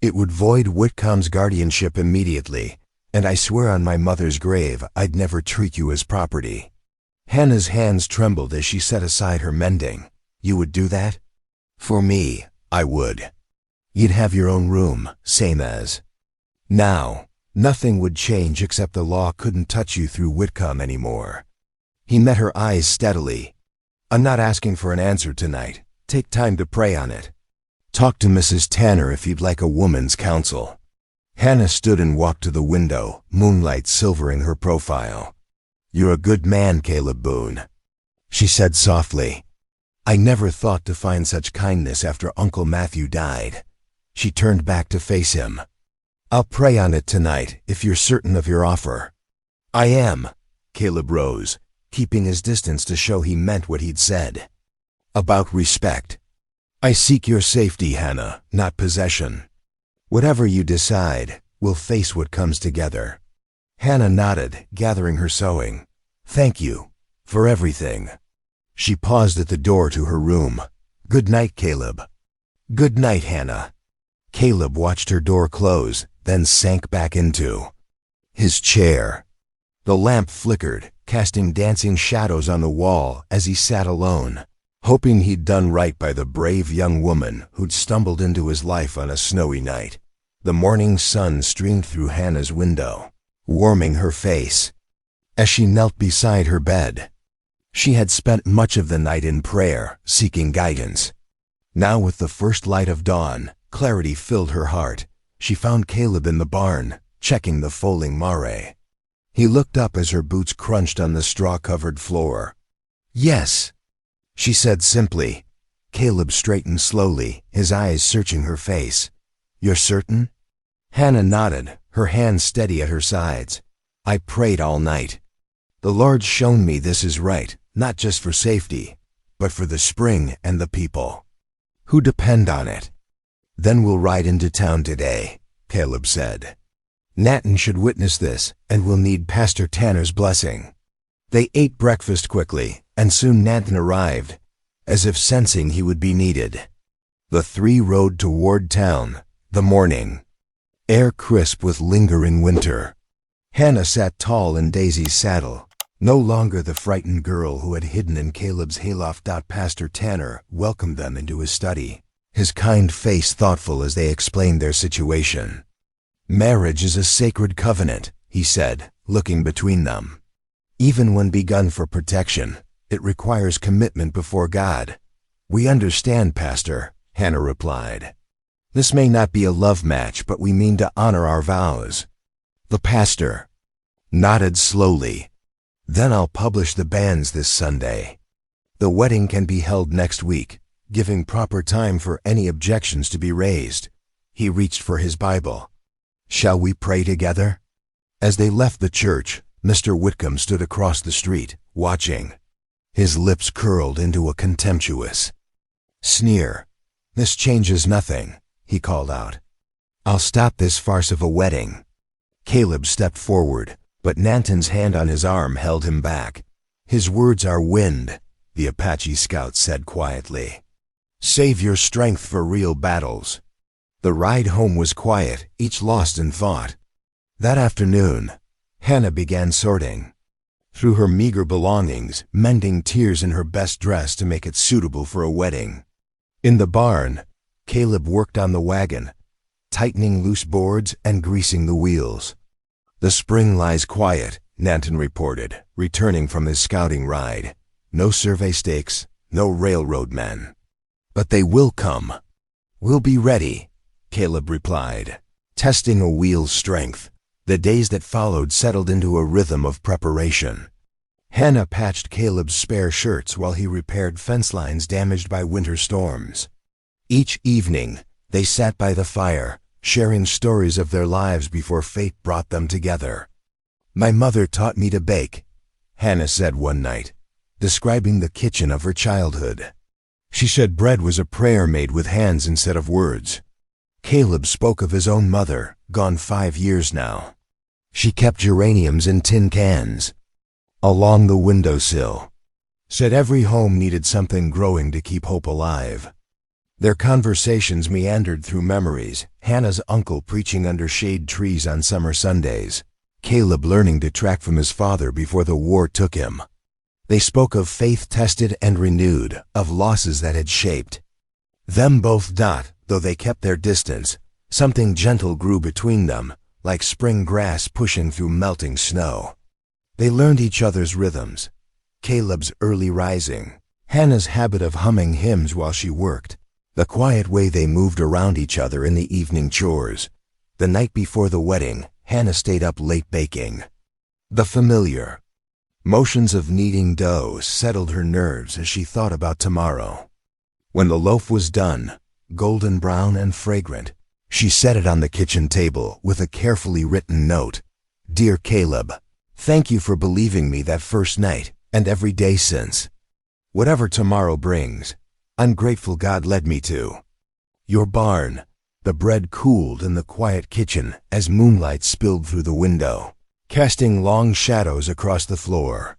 [SPEAKER 1] It would void Whitcomb's guardianship immediately, and I swear on my mother's grave I'd never treat you as property. Hannah's hands trembled as she set aside her mending. You would do that? For me, I would. You'd have your own room, same as now. Nothing would change except the law couldn't touch you through Whitcomb anymore. He met her eyes steadily. I'm not asking for an answer tonight. Take time to pray on it. Talk to Mrs. Tanner if you'd like a woman's counsel. Hannah stood and walked to the window, moonlight silvering her profile. You're a good man, Caleb Boone, she said softly. I never thought to find such kindness after Uncle Matthew died. She turned back to face him. I'll pray on it tonight, if you're certain of your offer. I am. Caleb rose, keeping his distance to show he meant what he'd said. About respect. I seek your safety, Hannah, not possession. Whatever you decide, we'll face what comes together. Hannah nodded, gathering her sewing. Thank you. For everything. She paused at the door to her room. Good night, Caleb. Good night, Hannah. Caleb watched her door close, then sank back into his chair. The lamp flickered, casting dancing shadows on the wall as he sat alone, hoping he'd done right by the brave young woman who'd stumbled into his life on a snowy night. The morning sun streamed through Hannah's window, warming her face. As she knelt beside her bed, she had spent much of the night in prayer, seeking guidance. Now with the first light of dawn, clarity filled her heart. She found Caleb in the barn, checking the foaling mare. He looked up as her boots crunched on the straw-covered floor. Yes, she said simply. Caleb straightened slowly, his eyes searching her face. You're certain? Hannah nodded, her hands steady at her sides. I prayed all night. The Lord's shown me this is right, not just for safety, but for the spring and the people who depend on it. Then we'll ride into town today, Caleb said. Nathan should witness this, and we'll need Pastor Tanner's blessing. They ate breakfast quickly, and soon Nathan arrived, as if sensing he would be needed. The three rode toward town, the morning air crisp with lingering winter. Hannah sat tall in Daisy's saddle, no longer the frightened girl who had hidden in Caleb's hayloft. Pastor Tanner welcomed them into his study, his kind face thoughtful as they explained their situation. Marriage is a sacred covenant, he said, looking between them. Even when begun for protection, it requires commitment before God. We understand, Pastor, Hannah replied. This may not be a love match, but we mean to honor our vows." The pastor nodded slowly. "Then I'll publish the banns this Sunday. The wedding can be held next week, giving proper time for any objections to be raised." He reached for his Bible. "Shall we pray together?" As they left the church, Mr. Whitcomb stood across the street, watching. His lips curled into a contemptuous sneer. "This changes nothing," he called out. "I'll stop this farce of a wedding." Caleb stepped forward, but Nanton's hand on his arm held him back. "His words are wind," the Apache scout said quietly. "Save your strength for real battles." The ride home was quiet, each lost in thought. That afternoon, Hannah began sorting through her meager belongings, mending tears in her best dress to make it suitable for a wedding. In the barn, Caleb worked on the wagon, tightening loose boards and greasing the wheels. "The spring lies quiet," Nanton reported, returning from his scouting ride. "No survey stakes, no railroad men. But they will come." "We'll be ready," Caleb replied, testing a wheel's strength. The days that followed settled into a rhythm of preparation. Hannah patched Caleb's spare shirts while he repaired fence lines damaged by winter storms. Each evening, they sat by the fire, sharing stories of their lives before fate brought them together. "My mother taught me to bake," Hannah said one night, describing the kitchen of her childhood. "She said bread was a prayer made with hands instead of words." Caleb spoke of his own mother, gone 5 years now. "She kept geraniums in tin cans along the windowsill. Said every home needed something growing to keep hope alive." Their conversations meandered through memories, Hannah's uncle preaching under shade trees on summer Sundays, Caleb learning to track from his father before the war took him. They spoke of faith tested and renewed, of losses that had shaped them both. Though they kept their distance, something gentle grew between them, like spring grass pushing through melting snow. They learned each other's rhythms, Caleb's early rising, Hannah's habit of humming hymns while she worked, the quiet way they moved around each other in the evening chores. The night before the wedding, Hannah stayed up late baking. The familiar motions of kneading dough settled her nerves as she thought about tomorrow. When the loaf was done, golden brown and fragrant, she set it on the kitchen table with a carefully written note. "Dear Caleb, thank you for believing me that first night and every day since. Whatever tomorrow brings, I'm grateful God led me to." Your barn. The bread cooled in the quiet kitchen as moonlight spilled through the window, casting long shadows across the floor.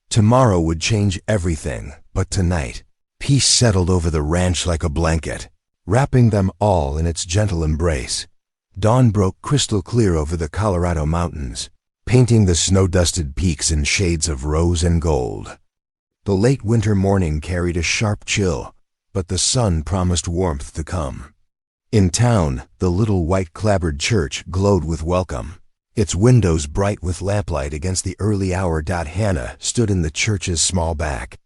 [SPEAKER 1] Tomorrow would change everything, but tonight, peace settled over the ranch like a blanket, wrapping them all in its gentle embrace. Dawn broke crystal clear over the Colorado mountains, painting the snow-dusted peaks in shades of rose and gold. The late winter morning carried a sharp chill, but the sun promised warmth to come. In town, the little white-clapboard church glowed with welcome, its windows bright with lamplight against the early hour. Hannah stood in the church's small back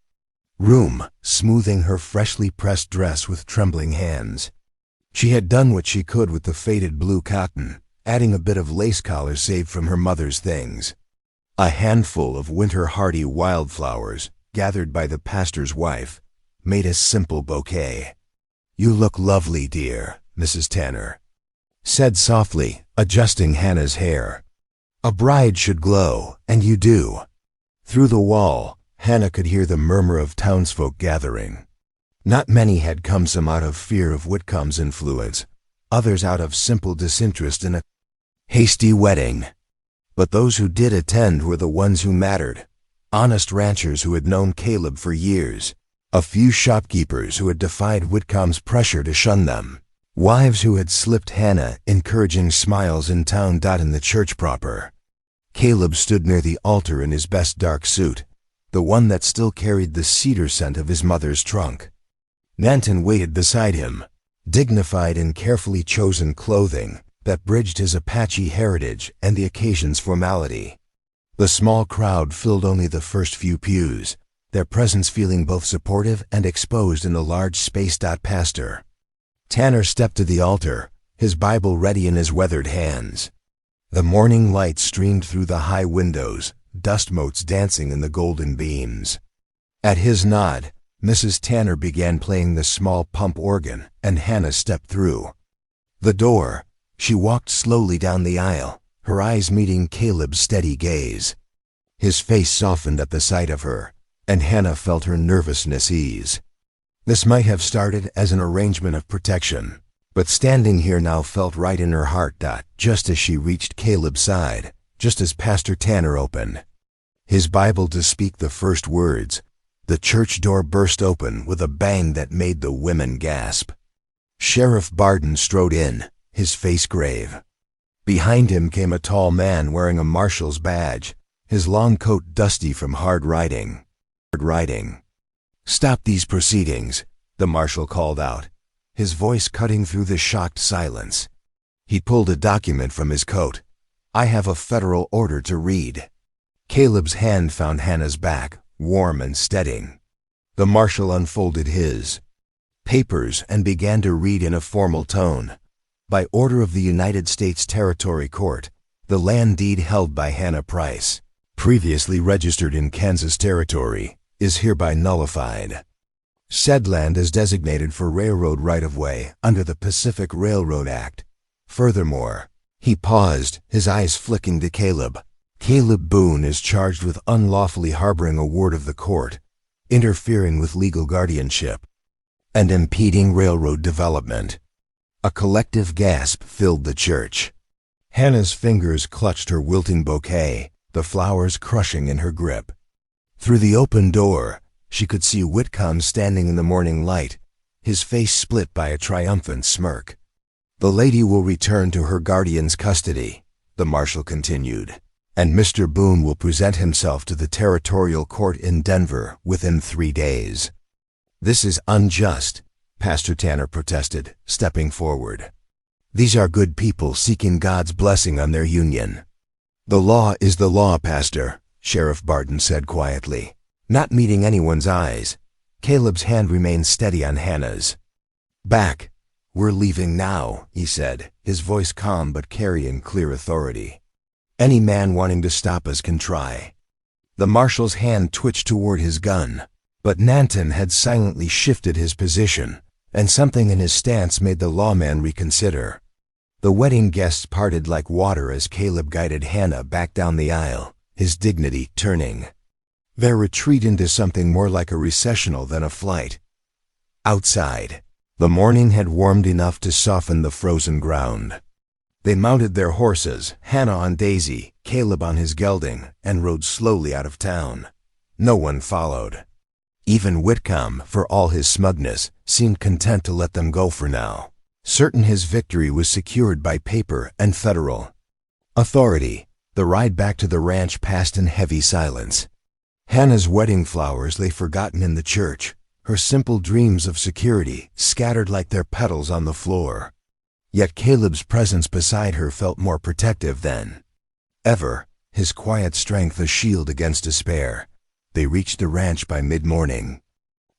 [SPEAKER 1] room, smoothing her freshly pressed dress with trembling hands. She had done what she could with the faded blue cotton, adding a bit of lace collar saved from her mother's things. A handful of winter-hardy wildflowers, gathered by the pastor's wife, made a simple bouquet. "You look lovely, dear," Mrs. Tanner said softly, adjusting Hannah's hair. "A bride should glow, and you do." Through the wall, Hannah could hear the murmur of townsfolk gathering. Not many had come, some out of fear of Whitcomb's influence, others out of simple disinterest in a hasty wedding. But those who did attend were the ones who mattered, honest ranchers who had known Caleb for years, a few shopkeepers who had defied Whitcomb's pressure to shun them, wives who had slipped Hannah encouraging smiles in town. In the church proper, Caleb stood near the altar in his best dark suit, the one that still carried the cedar scent of his mother's trunk. Nanton waited beside him, dignified in carefully chosen clothing that bridged his Apache heritage and the occasion's formality. The small crowd filled only the first few pews, their presence feeling both supportive and exposed in the large space. Pastor Tanner stepped to the altar, his Bible ready in his weathered hands. The morning light streamed through the high windows, dust motes dancing in the golden beams. At his nod, Mrs. Tanner began playing the small pump organ, and Hannah stepped through the door. She walked slowly down the aisle, her eyes meeting Caleb's steady gaze. His face softened at the sight of her, and Hannah felt her nervousness ease. This might have started as an arrangement of protection, but standing here now felt right in her heart. Just as she reached Caleb's side, just as Pastor Tanner opened his Bible to speak the first words, the church door burst open with a bang that made the women gasp. Sheriff Barden strode in, his face grave. Behind him came a tall man wearing a marshal's badge, his long coat dusty from hard riding. "Stop these proceedings," the marshal called out, his voice cutting through the shocked silence. He pulled a document from his coat. "I have a federal order to read." Caleb's hand found Hannah's back, warm and steadying. The marshal unfolded his papers and began to read in a formal tone. "By order of the United States Territory Court, the land deed held by Hannah Price, previously registered in Kansas Territory, is hereby nullified. Said land is designated for railroad right-of-way under the Pacific Railroad Act. Furthermore," he paused, his eyes flicking to Caleb. "Caleb Boone is charged with unlawfully harboring a ward of the court, interfering with legal guardianship, and impeding railroad development." A collective gasp filled the church. Hannah's fingers clutched her wilting bouquet, the flowers crushing in her grip. Through the open door, she could see Whitcomb standing in the morning light, his face split by a triumphant smirk. "The lady will return to her guardian's custody," the marshal continued, "and Mr. Boone will present himself to the territorial court in Denver within 3 days." "This is unjust," Pastor Tanner protested, stepping forward. "These are good people seeking God's blessing on their union." "The law is the law, Pastor," Sheriff Barden said quietly. Not meeting anyone's eyes, Caleb's hand remained steady on Hannah's. "Back. We're leaving now," he said, his voice calm but carrying clear authority. "Any man wanting to stop us can try." The marshal's hand twitched toward his gun, but Nanton had silently shifted his position, and something in his stance made the lawman reconsider. The wedding guests parted like water as Caleb guided Hannah back down the aisle, his dignity turning their retreat into something more like a recessional than a flight. Outside, the morning had warmed enough to soften the frozen ground. They mounted their horses, Hannah on Daisy, Caleb on his gelding, and rode slowly out of town. No one followed. Even Whitcomb, for all his smugness, seemed content to let them go for now, certain his victory was secured by paper and federal authority. The ride back to the ranch passed in heavy silence. Hannah's wedding flowers lay forgotten in the church, her simple dreams of security scattered like their petals on the floor. Yet Caleb's presence beside her felt more protective than ever, his quiet strength a shield against despair. They reached the ranch by mid-morning.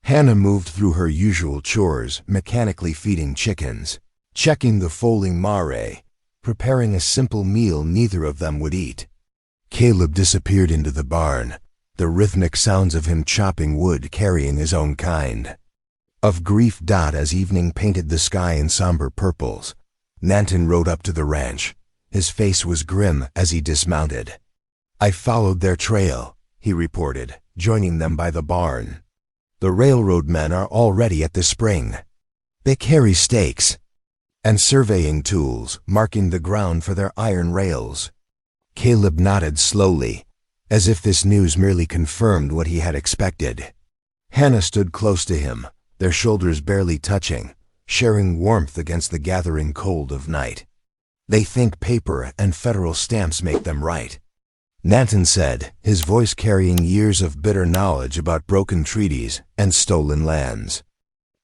[SPEAKER 1] Hannah moved through her usual chores, mechanically feeding chickens, checking the foaling mare, preparing a simple meal neither of them would eat. Caleb disappeared into the barn, the rhythmic sounds of him chopping wood carrying his own kind of grief. As evening painted the sky in somber purples, Nanton rode up to the ranch. His face was grim as he dismounted. "I followed their trail," he reported, joining them by the barn. "The railroad men are already at the spring. They carry stakes and surveying tools, marking the ground for their iron rails." Caleb nodded slowly, as if this news merely confirmed what he had expected. Hannah stood close to him, their shoulders barely touching, sharing warmth against the gathering cold of night. "They think paper and federal stamps make them right," Nanton said, his voice carrying years of bitter knowledge about broken treaties and stolen lands.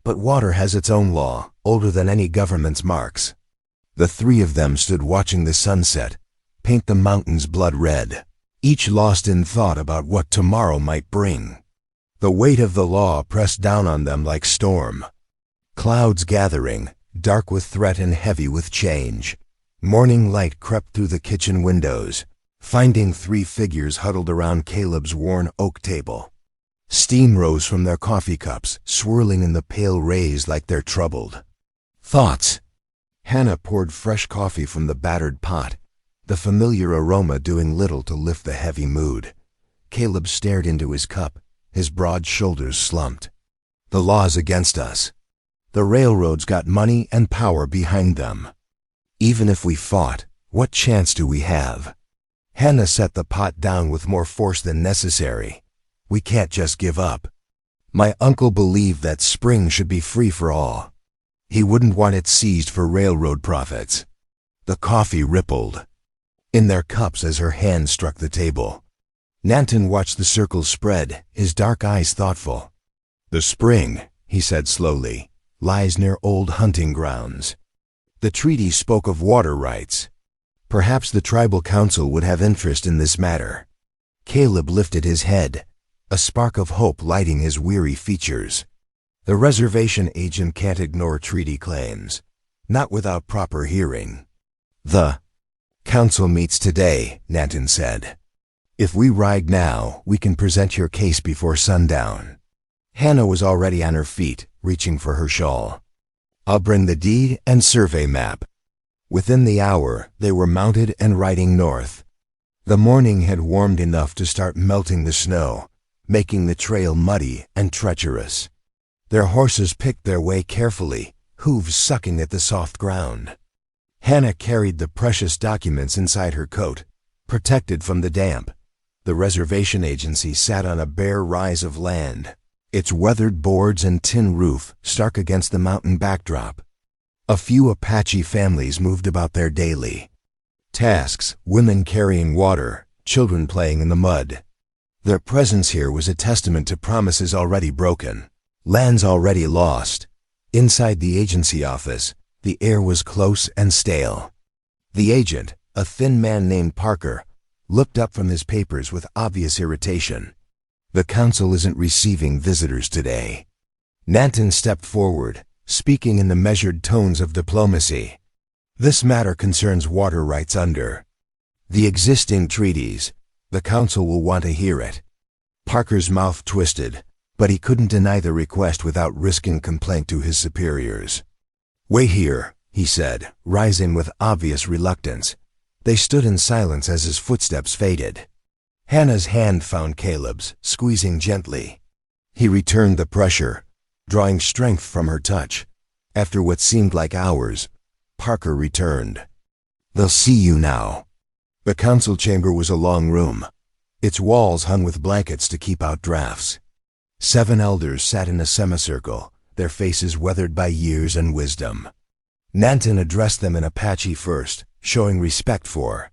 [SPEAKER 1] "But water has its own law, older than any government's marks." The three of them stood watching the sunset paint the mountains blood red, each lost in thought about what tomorrow might bring. The weight of the law pressed down on them like storm clouds gathering, dark with threat and heavy with change. Morning light crept through the kitchen windows, finding 3 figures huddled around Caleb's worn oak table. Steam rose from their coffee cups, swirling in the pale rays like they're troubled thoughts. Hannah poured fresh coffee from the battered pot, the familiar aroma doing little to lift the heavy mood. Caleb stared into his cup, his broad shoulders slumped. The law's against us. The railroads got money and power behind them. Even if we fought, what chance do we have? Hannah set the pot down with more force than necessary. We can't just give up. My uncle believed that spring should be free for all. He wouldn't want it seized for railroad profits. The coffee rippled in their cups as her hand struck the table. Nanton watched the circles spread, his dark eyes thoughtful. The spring, he said slowly, lies near old hunting grounds. The treaty spoke of water rights. Perhaps the tribal council would have interest in this matter. Caleb lifted his head, a spark of hope lighting his weary features. The reservation agent can't ignore treaty claims, not without proper hearing. The council meets today, Nanton said. If we ride now, we can present your case before sundown. Hannah was already on her feet, reaching for her shawl. I'll bring the deed and survey map. Within the hour, they were mounted and riding north. The morning had warmed enough to start melting the snow, making the trail muddy and treacherous. Their horses picked their way carefully, hooves sucking at the soft ground. Hannah carried the precious documents inside her coat, protected from the damp. The reservation agency sat on a bare rise of land, its weathered boards and tin roof stark against the mountain backdrop. A few Apache families moved about there daily. Tasks, women carrying water, children playing in the mud. Their presence here was a testament to promises already broken, lands already lost. Inside the agency office, the air was close and stale. The agent, a thin man named Parker, looked up from his papers with obvious irritation. The council isn't receiving visitors today. Nanton stepped forward, speaking in the measured tones of diplomacy. This matter concerns water rights under the existing treaties. The council will want to hear it. Parker's mouth twisted, but he couldn't deny the request without risking complaint to his superiors. Wait here, he said, rising with obvious reluctance. They stood in silence as his footsteps faded. Hannah's hand found Caleb's, squeezing gently. He returned the pressure, drawing strength from her touch. After what seemed like hours, Parker returned. They'll see you now. The council chamber was a long room. Its walls hung with blankets to keep out drafts. 7 elders sat in a semicircle, their faces weathered by years and wisdom. Nanton addressed them in Apache first, showing respect for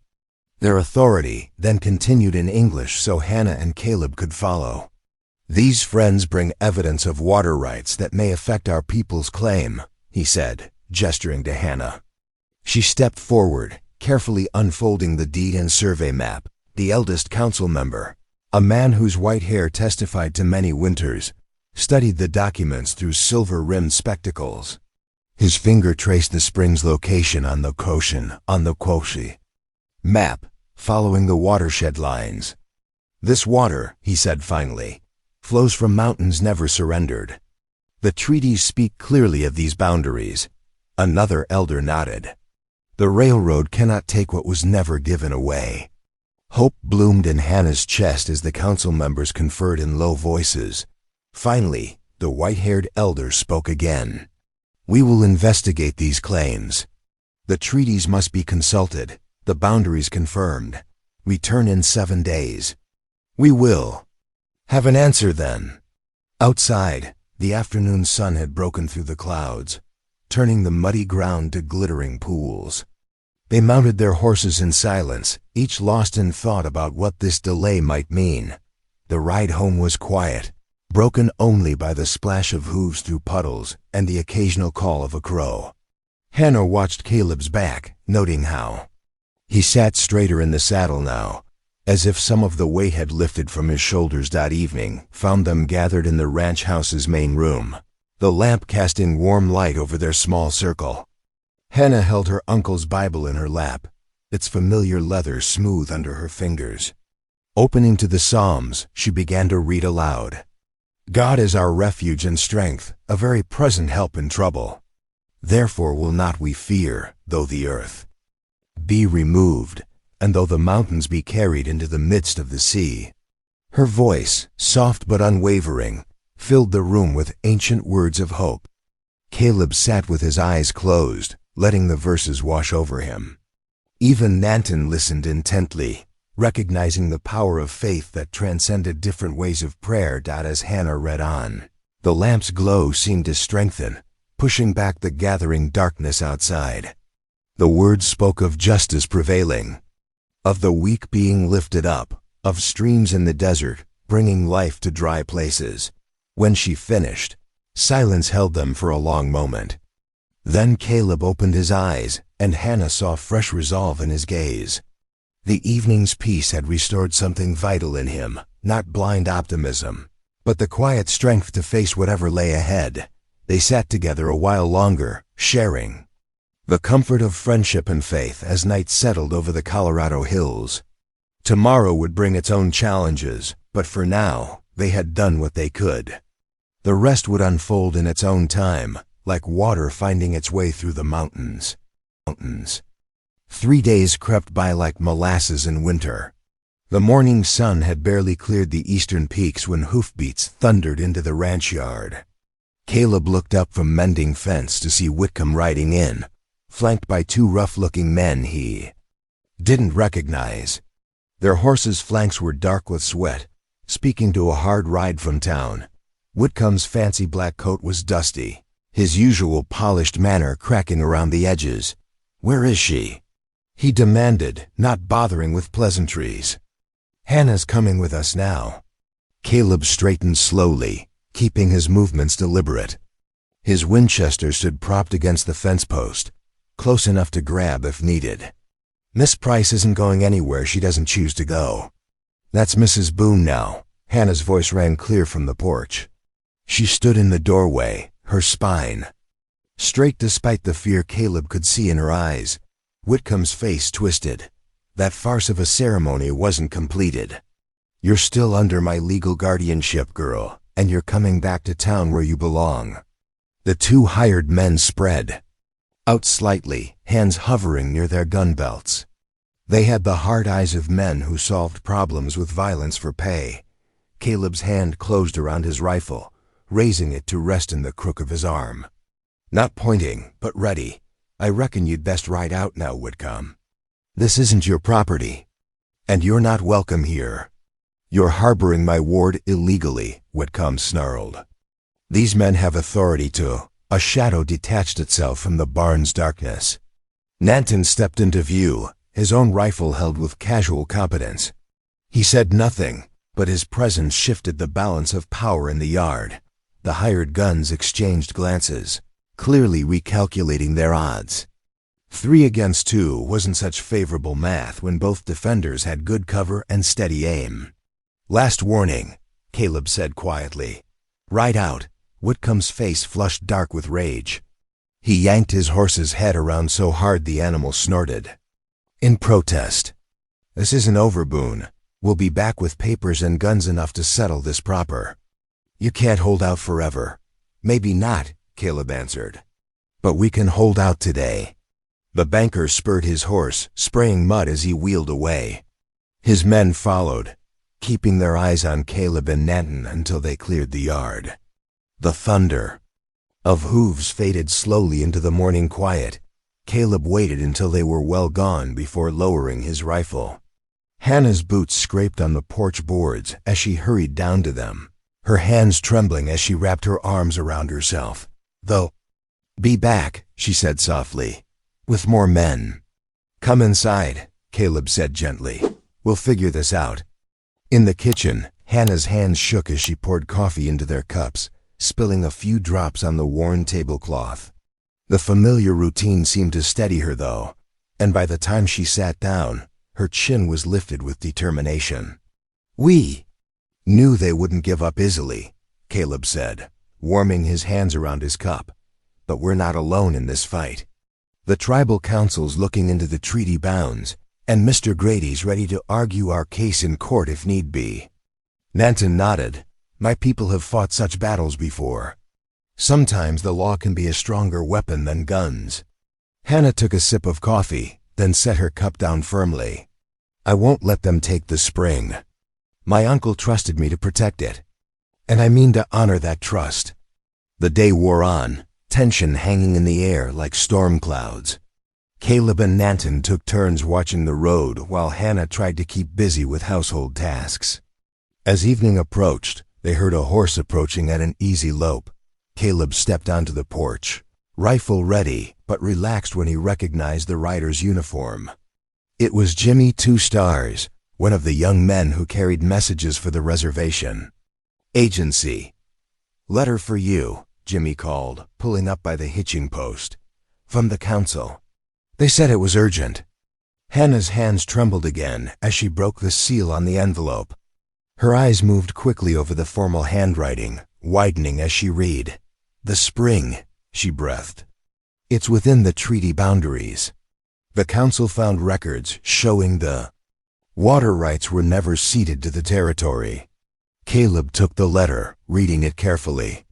[SPEAKER 1] their authority, then continued in English so Hannah and Caleb could follow. These friends bring evidence of water rights that may affect our people's claim, he said, gesturing to Hannah. She stepped forward, carefully unfolding the deed and survey map. The eldest council member, a man whose white hair testified to many winters, studied the documents through silver-rimmed spectacles. His finger traced the spring's location on the Quoshi map, following the watershed lines. This water, he said finally, flows from mountains never surrendered. The treaties speak clearly of these boundaries. Another elder nodded. The railroad cannot take what was never given away. Hope bloomed in Hannah's chest as the council members conferred in low voices. Finally, the white-haired elder spoke again. We will investigate these claims. The treaties must be consulted, the boundaries confirmed. Return in 7 days. We will have an answer then. Outside, the afternoon sun had broken through the clouds, turning the muddy ground to glittering pools. They mounted their horses in silence, each lost in thought about what this delay might mean. The ride home was quiet, broken only by the splash of hooves through puddles and the occasional call of a crow. Hannah watched Caleb's back, noting how he sat straighter in the saddle now, as if some of the weight had lifted from his shoulders that evening, found them gathered in the ranch house's main room. the lamp casting warm light over their small circle. Hannah held her uncle's Bible in her lap, its familiar leather smooth under her fingers. Opening to the Psalms, she began to read aloud. God is our refuge and strength, a very present help in trouble. Therefore will not we fear, though the earth be removed, and though the mountains be carried into the midst of the sea. Her voice, soft but unwavering, filled the room with ancient words of hope. Caleb sat with his eyes closed, letting the verses wash over him. Even Nanton listened intently, recognizing the power of faith that transcended different ways of prayer. As Hannah read on, the lamp's glow seemed to strengthen, pushing back the gathering darkness outside. The words spoke of justice prevailing, of the weak being lifted up, of streams in the desert bringing life to dry places. When she finished, silence held them for a long moment. Then Caleb opened his eyes, and Hannah saw fresh resolve in his gaze. The evening's peace had restored something vital in him, not blind optimism, but the quiet strength to face whatever lay ahead. They sat together a while longer, sharing the comfort of friendship and faith as night settled over the Colorado hills. Tomorrow would bring its own challenges, but for now, they had done what they could. The rest would unfold in its own time, like water finding its way through the mountains. 3 days crept by like molasses in winter. The morning sun had barely cleared the eastern peaks when hoofbeats thundered into the ranch yard. Caleb looked up from mending fence to see Whitcomb riding in, flanked by 2 rough-looking men he didn't recognize. Their horses' flanks were dark with sweat, speaking to a hard ride from town. Whitcomb's fancy black coat was dusty, his usual polished manner cracking around the edges. "Where is she?" he demanded, not bothering with pleasantries. "Hannah's coming with us now." Caleb straightened slowly, keeping his movements deliberate. His Winchester stood propped against the fence post, close enough to grab if needed. "Miss Price isn't going anywhere she doesn't choose to go." "That's Mrs. Boone now," Hannah's voice rang clear from the porch. She stood in the doorway, her spine straight despite the fear Caleb could see in her eyes. Whitcomb's face twisted. That farce of a ceremony wasn't completed. "You're still under my legal guardianship, girl, and you're coming back to town where you belong." The 2 hired men spread out slightly, hands hovering near their gun belts. They had the hard eyes of men who solved problems with violence for pay. Caleb's hand closed around his rifle, raising it to rest in the crook of his arm. "Not pointing, but ready. I reckon you'd best ride out now, Whitcomb. This isn't your property, and you're not welcome here. You're harboring my ward illegally," Whitcomb snarled. "These men have authority to—" A shadow detached itself from the barn's darkness. Nanton stepped into view, his own rifle held with casual competence. He said nothing, but his presence shifted the balance of power in the yard. The hired guns exchanged glances, clearly recalculating their odds. 3 against 2 wasn't such favorable math when both defenders had good cover and steady aim. "Last warning," Caleb said quietly. "Ride out." Whitcomb's face flushed dark with rage. He yanked his horse's head around so hard the animal snorted. In protest, "This isn't over, Boone. We'll be back with papers and guns enough to settle this proper." "You can't hold out forever." "Maybe not," Caleb answered. "But we can hold out today." The banker spurred his horse, spraying mud as he wheeled away. His men followed, keeping their eyes on Caleb and Nanton until they cleared the yard. The thunder of hooves faded slowly into the morning quiet. Caleb waited until they were well gone before lowering his rifle. Hannah's boots scraped on the porch boards as she hurried down to them, her hands trembling as she wrapped her arms around herself. "They'll be back," she said softly, "with more men." "Come inside," Caleb said gently. "We'll figure this out." In the kitchen, Hannah's hands shook as she poured coffee into their cups, spilling a few drops on the worn tablecloth. The familiar routine seemed to steady her, though, and by the time she sat down, her chin was lifted with determination. "We knew they wouldn't give up easily," Caleb said, warming his hands around his cup. "But we're not alone in this fight. The tribal council's looking into the treaty bounds, and Mr. Grady's ready to argue our case in court if need be." Nanton nodded. "My people have fought such battles before. Sometimes the law can be a stronger weapon than guns." Hannah took a sip of coffee, then set her cup down firmly. "I won't let them take the spring. My uncle trusted me to protect it, and I mean to honor that trust." The day wore on, tension hanging in the air like storm clouds. Caleb and Nanton took turns watching the road while Hannah tried to keep busy with household tasks. As evening approached, they heard a horse approaching at an easy lope. Caleb stepped onto the porch, rifle ready, but relaxed when he recognized the rider's uniform. It was Jimmy 2 Stars, one of the young men who carried messages for the reservation. "Agency. Letter for you," Jimmy called, pulling up by the hitching post. "From the council. They said it was urgent." Hannah's hands trembled again as she broke the seal on the envelope. Her eyes moved quickly over the formal handwriting, widening as she read. "The spring," she breathed. "It's within the treaty boundaries. The council found records showing the water rights were never ceded to the territory." Caleb took the letter, reading it carefully.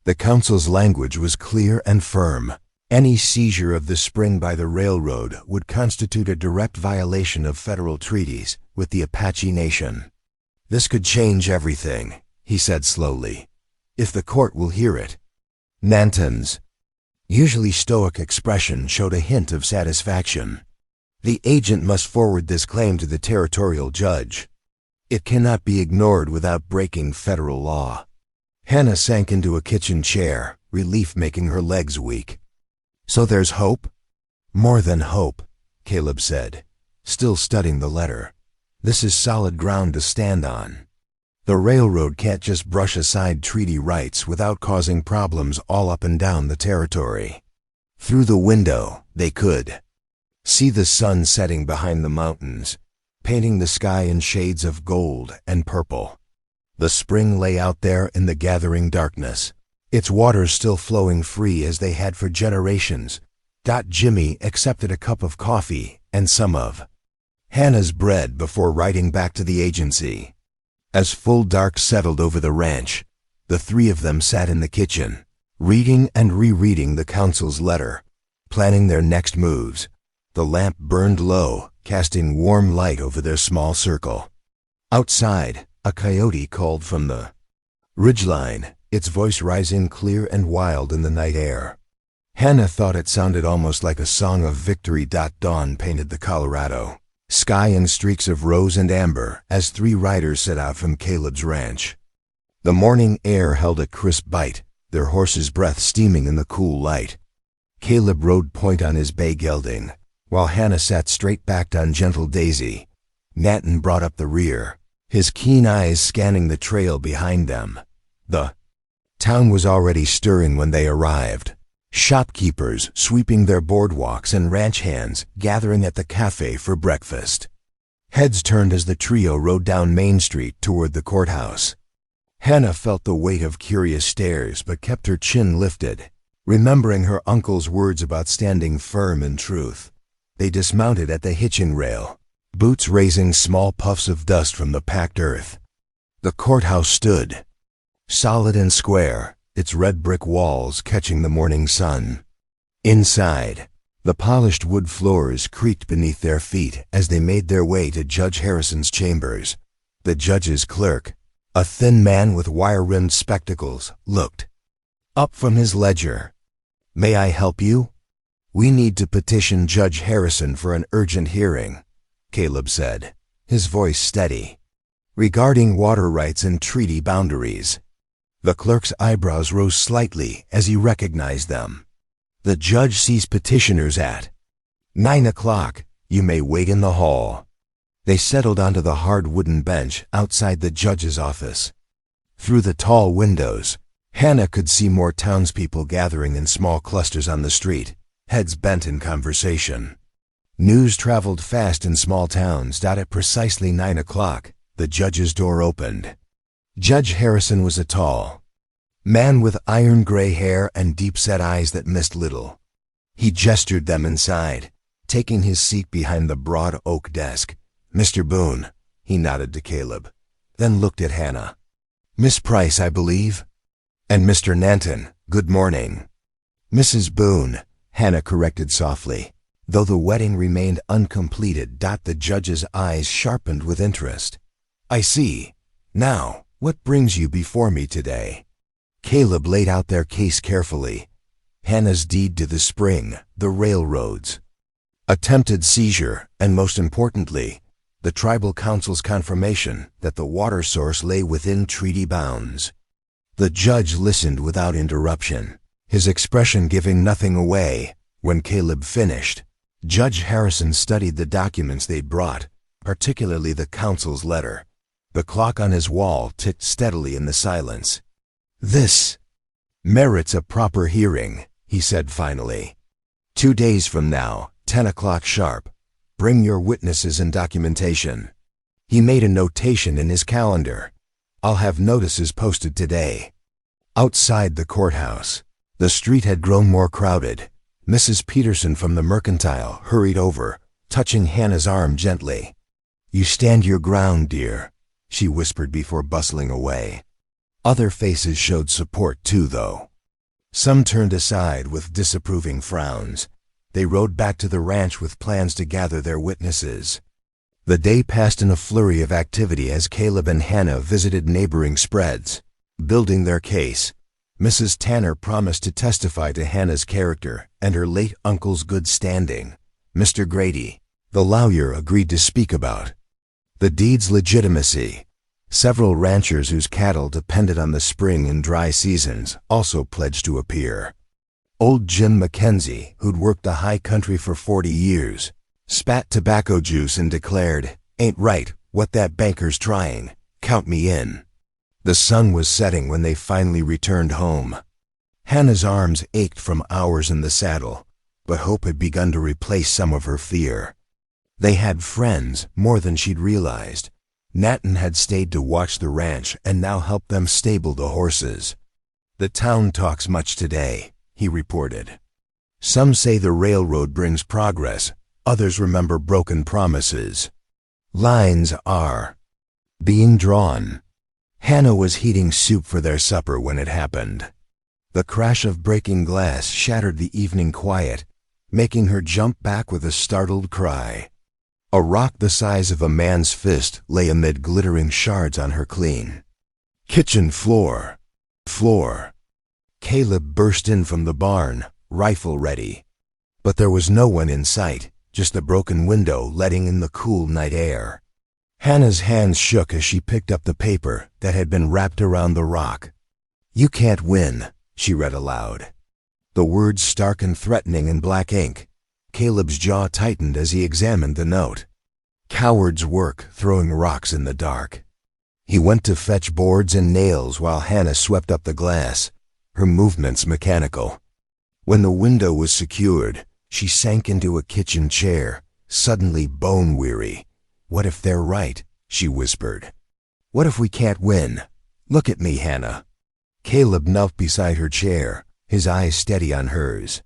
[SPEAKER 1] The council's language was clear and firm. Any seizure of the spring by the railroad would constitute a direct violation of federal treaties with the Apache Nation. "This could change everything," he said slowly, "if the court will hear it." Nanton's usually stoic expression showed a hint of satisfaction. "The agent must forward this claim to the territorial judge. It cannot be ignored without breaking federal law." Hannah sank into a kitchen chair, relief making her legs weak. "So there's hope?" "More than hope," Caleb said, still studying the letter. "This is solid ground to stand on. The railroad can't just brush aside treaty rights without causing problems all up and down the territory." Through the window, they could see the sun setting behind the mountains, painting the sky in shades of gold and purple. The spring lay out there in the gathering darkness, its waters still flowing free as they had for generations. Jimmy accepted a cup of coffee and some of Hannah's bread before riding back to the agency. As full dark settled over the ranch, the three of them sat in the kitchen, reading and rereading the council's letter, planning their next moves. The lamp burned low, casting warm light over their small circle. Outside, a coyote called from the ridgeline, its voice rising clear and wild in the night air. Hannah thought it sounded almost like a song of victory. Dawn painted the Colorado sky in streaks of rose and amber as three riders set out from Caleb's ranch. The morning air held a crisp bite, their horses' breath steaming in the cool light. Caleb rode point on his bay gelding, while Hannah sat straight-backed on gentle Daisy. Nanton brought up the rear, his keen eyes scanning the trail behind them. The town was already stirring when they arrived. Shopkeepers sweeping their boardwalks and ranch hands gathering at the cafe for breakfast. Heads turned as the trio rode down Main Street toward the courthouse. Hannah felt the weight of curious stares but kept her chin lifted, remembering her uncle's words about standing firm in truth. They dismounted at the hitching rail, boots raising small puffs of dust from the packed earth. The courthouse stood, solid and square, its red brick walls catching the morning sun. Inside, the polished wood floors creaked beneath their feet as they made their way to Judge Harrison's chambers. The judge's clerk, a thin man with wire-rimmed spectacles, looked up from his ledger. "May I help you?" "We need to petition Judge Harrison for an urgent hearing," Caleb said, his voice steady, "regarding water rights and treaty boundaries." The clerk's eyebrows rose slightly as he recognized them. "The judge sees petitioners at 9 o'clock. You may wait in the hall." They settled onto the hard wooden bench outside the judge's office. Through the tall windows, Hannah could see more townspeople gathering in small clusters on the street, heads bent in conversation. News traveled fast in small towns. At precisely 9 o'clock, the judge's door opened. Judge Harrison was a tall Man with iron gray hair and deep-set eyes that missed little. He gestured them inside, taking his seat behind the broad oak desk. "Mr. Boone," he nodded to Caleb, then looked at Hannah. "Miss Price, I believe? And Mr. Nanton, good morning." "Mrs. Boone," Hannah corrected softly. Though the wedding remained uncompleted, the judge's eyes sharpened with interest. "I see. Now, what brings you before me today?" Caleb laid out their case carefully. Hannah's deed to the spring, the railroads, attempted seizure, and most importantly, the tribal council's confirmation that the water source lay within treaty bounds. The judge listened without interruption, his expression giving nothing away. When Caleb finished, Judge Harrison studied the documents they'd brought, particularly the council's letter. The clock on his wall ticked steadily in the silence. "This merits a proper hearing," he said finally. "2 days from now, 10 o'clock sharp, bring your witnesses and documentation." He made a notation in his calendar. "I'll have notices posted today." Outside the courthouse, the street had grown more crowded. Mrs. Peterson from the Mercantile hurried over, touching Hannah's arm gently. "You stand your ground, dear," she whispered before bustling away. Other faces showed support too, though. Some turned aside with disapproving frowns. They rode back to the ranch with plans to gather their witnesses. The day passed in a flurry of activity as Caleb and Hannah visited neighboring spreads, building their case. Mrs. Tanner promised to testify to Hannah's character and her late uncle's good standing. Mr. Grady, the lawyer, agreed to speak about the deed's legitimacy. Several ranchers whose cattle depended on the spring and dry seasons also pledged to appear. Old Jim McKenzie, who'd worked the high country for 40 years, spat tobacco juice and declared, "Ain't right, what that banker's trying. Count me in." The sun was setting when they finally returned home. Hannah's arms ached from hours in the saddle, but hope had begun to replace some of her fear. They had friends, more than she'd realized. Nathan had stayed to watch the ranch and now helped them stable the horses. "The town talks much today," he reported. "Some say the railroad brings progress, others remember broken promises. Lines are being drawn." Hannah was heating soup for their supper when it happened. The crash of breaking glass shattered the evening quiet, making her jump back with a startled cry. A rock the size of a man's fist lay amid glittering shards on her clean kitchen floor. Caleb burst in from the barn, rifle ready. But there was no one in sight, just the broken window letting in the cool night air. Hannah's hands shook as she picked up the paper that had been wrapped around the rock. "You can't win," she read aloud. The words stark and threatening in black ink. Caleb's jaw tightened as he examined the note. Cowards work throwing rocks in the dark. He went to fetch boards and nails while Hannah swept up the glass, her movements mechanical. When the window was secured, she sank into a kitchen chair, suddenly bone-weary. "What if they're right?" she whispered. "What if we can't win? Look at me, Hannah." Caleb knelt beside her chair, his eyes steady on hers.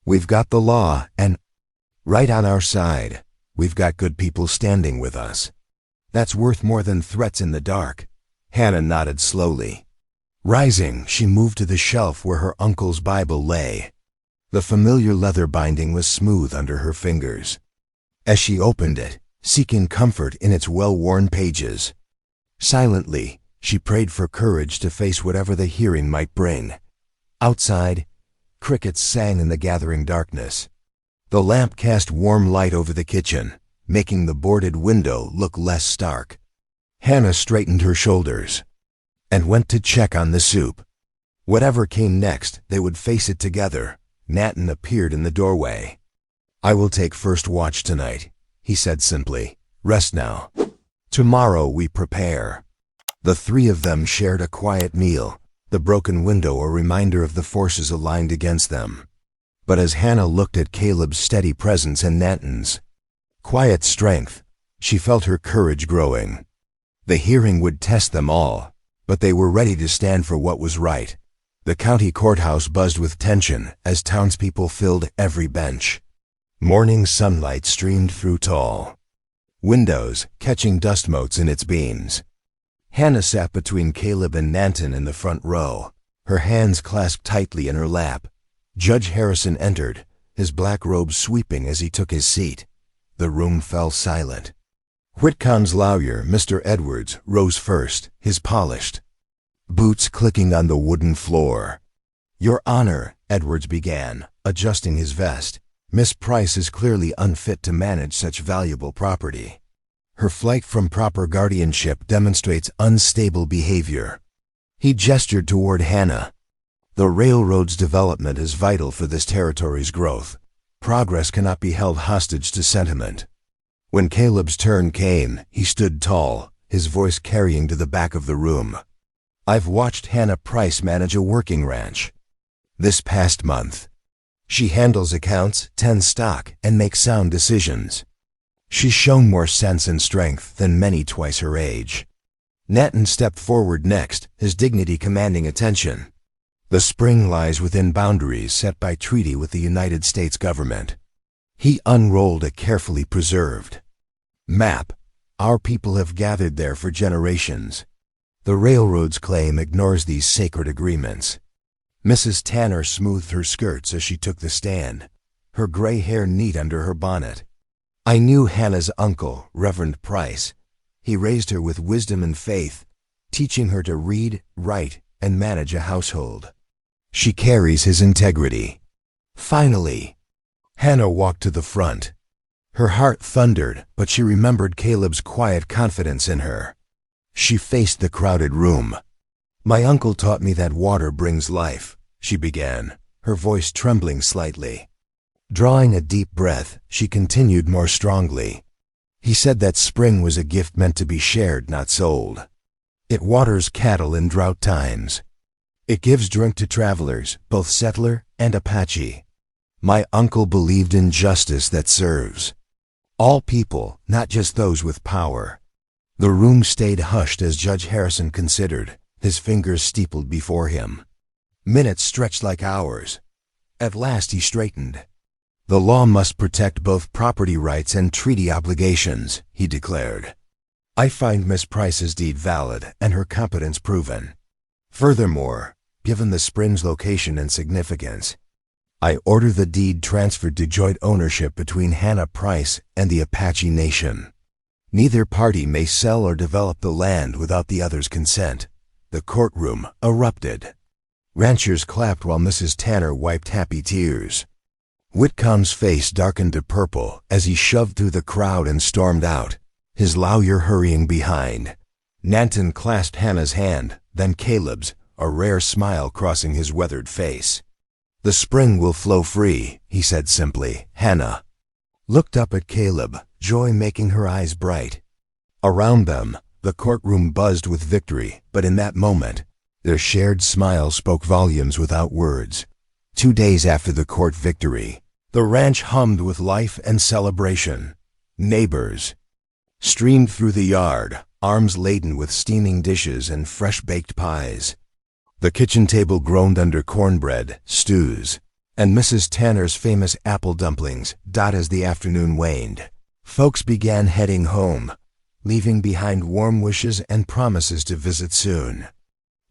[SPEAKER 1] "We've got the law, and right on our side. We've got good people standing with us. That's worth more than threats in the dark." Hannah nodded slowly. Rising, she moved to the shelf where her uncle's Bible lay. The familiar leather binding was smooth under her fingers. As she opened it, seeking comfort in its well-worn pages, silently, she prayed for courage to face whatever the hearing might bring. Outside, crickets sang in the gathering darkness. The lamp cast warm light over the kitchen, making the boarded window look less stark. Hannah straightened her shoulders and went to check on the soup. Whatever came next, they would face it together. Nathan appeared in the doorway. "I will take first watch tonight," he said simply. "Rest now. Tomorrow we prepare." The three of them shared a quiet meal, the broken window a reminder of the forces aligned against them. But as Hannah looked at Caleb's steady presence and Nathan's quiet strength, she felt her courage growing. The hearing would test them all, but they were ready to stand for what was right. The county courthouse buzzed with tension as townspeople filled every bench. Morning sunlight streamed through tall windows, catching dust motes in its beams. Hannah sat between Caleb and Nanton in the front row, her hands clasped tightly in her lap. Judge Harrison entered, his black robe sweeping as he took his seat. The room fell silent. Whitcomb's lawyer, Mr. Edwards, rose first, his polished boots clicking on the wooden floor. "Your Honor," Edwards began, adjusting his vest, "Miss Price is clearly unfit to manage such valuable property. Her flight from proper guardianship demonstrates unstable behavior." He gestured toward Hannah. "The railroad's development is vital for this territory's growth. Progress cannot be held hostage to sentiment." When Caleb's turn came, he stood tall, his voice carrying to the back of the room. "I've watched Hannah Price manage a working ranch this past month. She handles accounts, tends stock, and makes sound decisions. She's shown more sense and strength than many twice her age." Nanton stepped forward next, his dignity commanding attention. "The spring lies within boundaries set by treaty with the United States government." He unrolled a carefully preserved map. "Our people have gathered there for generations. The railroad's claim ignores these sacred agreements." Mrs. Tanner smoothed her skirts as she took the stand, her gray hair neat under her bonnet. "I knew Hannah's uncle, Reverend Price. He raised her with wisdom and faith, teaching her to read, write, and manage a household. She carries his integrity." Finally, Hannah walked to the front. Her heart thundered, but she remembered Caleb's quiet confidence in her. She faced the crowded room. "My uncle taught me that water brings life," she began, her voice trembling slightly. Drawing a deep breath, she continued more strongly. "He said that spring was a gift meant to be shared, not sold. It waters cattle in drought times. It gives drink to travelers, both settler and Apache. My uncle believed in justice that serves all people, not just those with power." The room stayed hushed as Judge Harrison considered, his fingers steepled before him. Minutes stretched like hours. At last he straightened. "The law must protect both property rights and treaty obligations," he declared. "I find Miss Price's deed valid and her competence proven. Furthermore, given the spring's location and significance, I order the deed transferred to joint ownership between Hannah Price and the Apache Nation. Neither party may sell or develop the land without the other's consent." The courtroom erupted. Ranchers clapped while Mrs. Tanner wiped happy tears. Whitcomb's face darkened to purple as he shoved through the crowd and stormed out, his lawyer hurrying behind. Nanton clasped Hannah's hand, then Caleb's, a rare smile crossing his weathered face. "The spring will flow free," he said simply. Hannah looked up at Caleb, joy making her eyes bright. Around them, the courtroom buzzed with victory, but in that moment, their shared smile spoke volumes without words. 2 days after the court victory, the ranch hummed with life and celebration. Neighbors streamed through the yard, arms laden with steaming dishes and fresh-baked pies. The kitchen table groaned under cornbread, stews, and Mrs. Tanner's famous apple dumplings died as the afternoon waned. Folks began heading home, leaving behind warm wishes and promises to visit soon.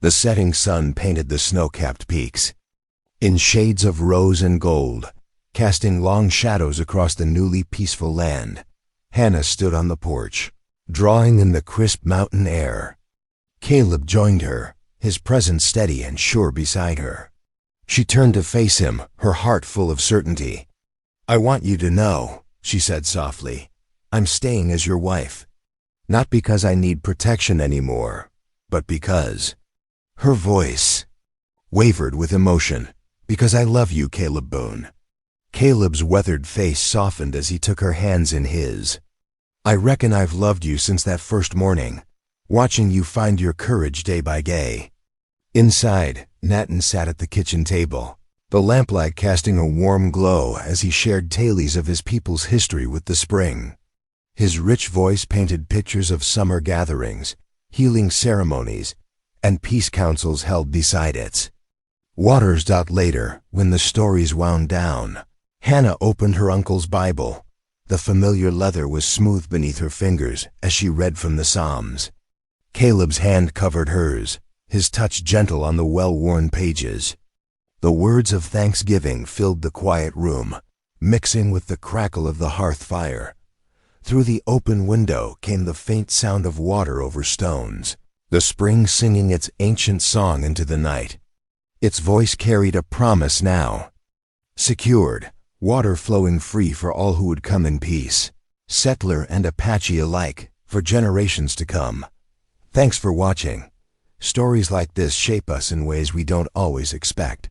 [SPEAKER 1] The setting sun painted the snow-capped peaks in shades of rose and gold, casting long shadows across the newly peaceful land. Hannah stood on the porch, drawing in the crisp mountain air. Caleb joined her, his presence steady and sure beside her. She turned to face him, her heart full of certainty. "I want you to know," she said softly, "I'm staying as your wife. Not because I need protection anymore, but because—" Her voice wavered with emotion. "Because I love you, Caleb Boone." Caleb's weathered face softened as he took her hands in his. "I reckon I've loved you since that first morning, watching you find your courage day by day." Inside, Nanton sat at the kitchen table, the lamplight casting a warm glow as he shared tales of his people's history with the spring. His rich voice painted pictures of summer gatherings, healing ceremonies, and peace councils held beside it. Waters. Later, when the stories wound down, Hannah opened her uncle's Bible. The familiar leather was smooth beneath her fingers as she read from the Psalms. Caleb's hand covered hers, his touch gentle on the well-worn pages. The words of thanksgiving filled the quiet room, mixing with the crackle of the hearth fire. Through the open window came the faint sound of water over stones, the spring singing its ancient song into the night. Its voice carried a promise now. Secured, water flowing free for all who would come in peace, settler and Apache alike, for generations to come. Thanks for watching. Stories like this shape us in ways we don't always expect.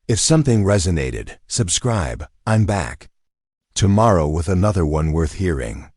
[SPEAKER 1] If something resonated, subscribe. I'm back tomorrow with another one worth hearing.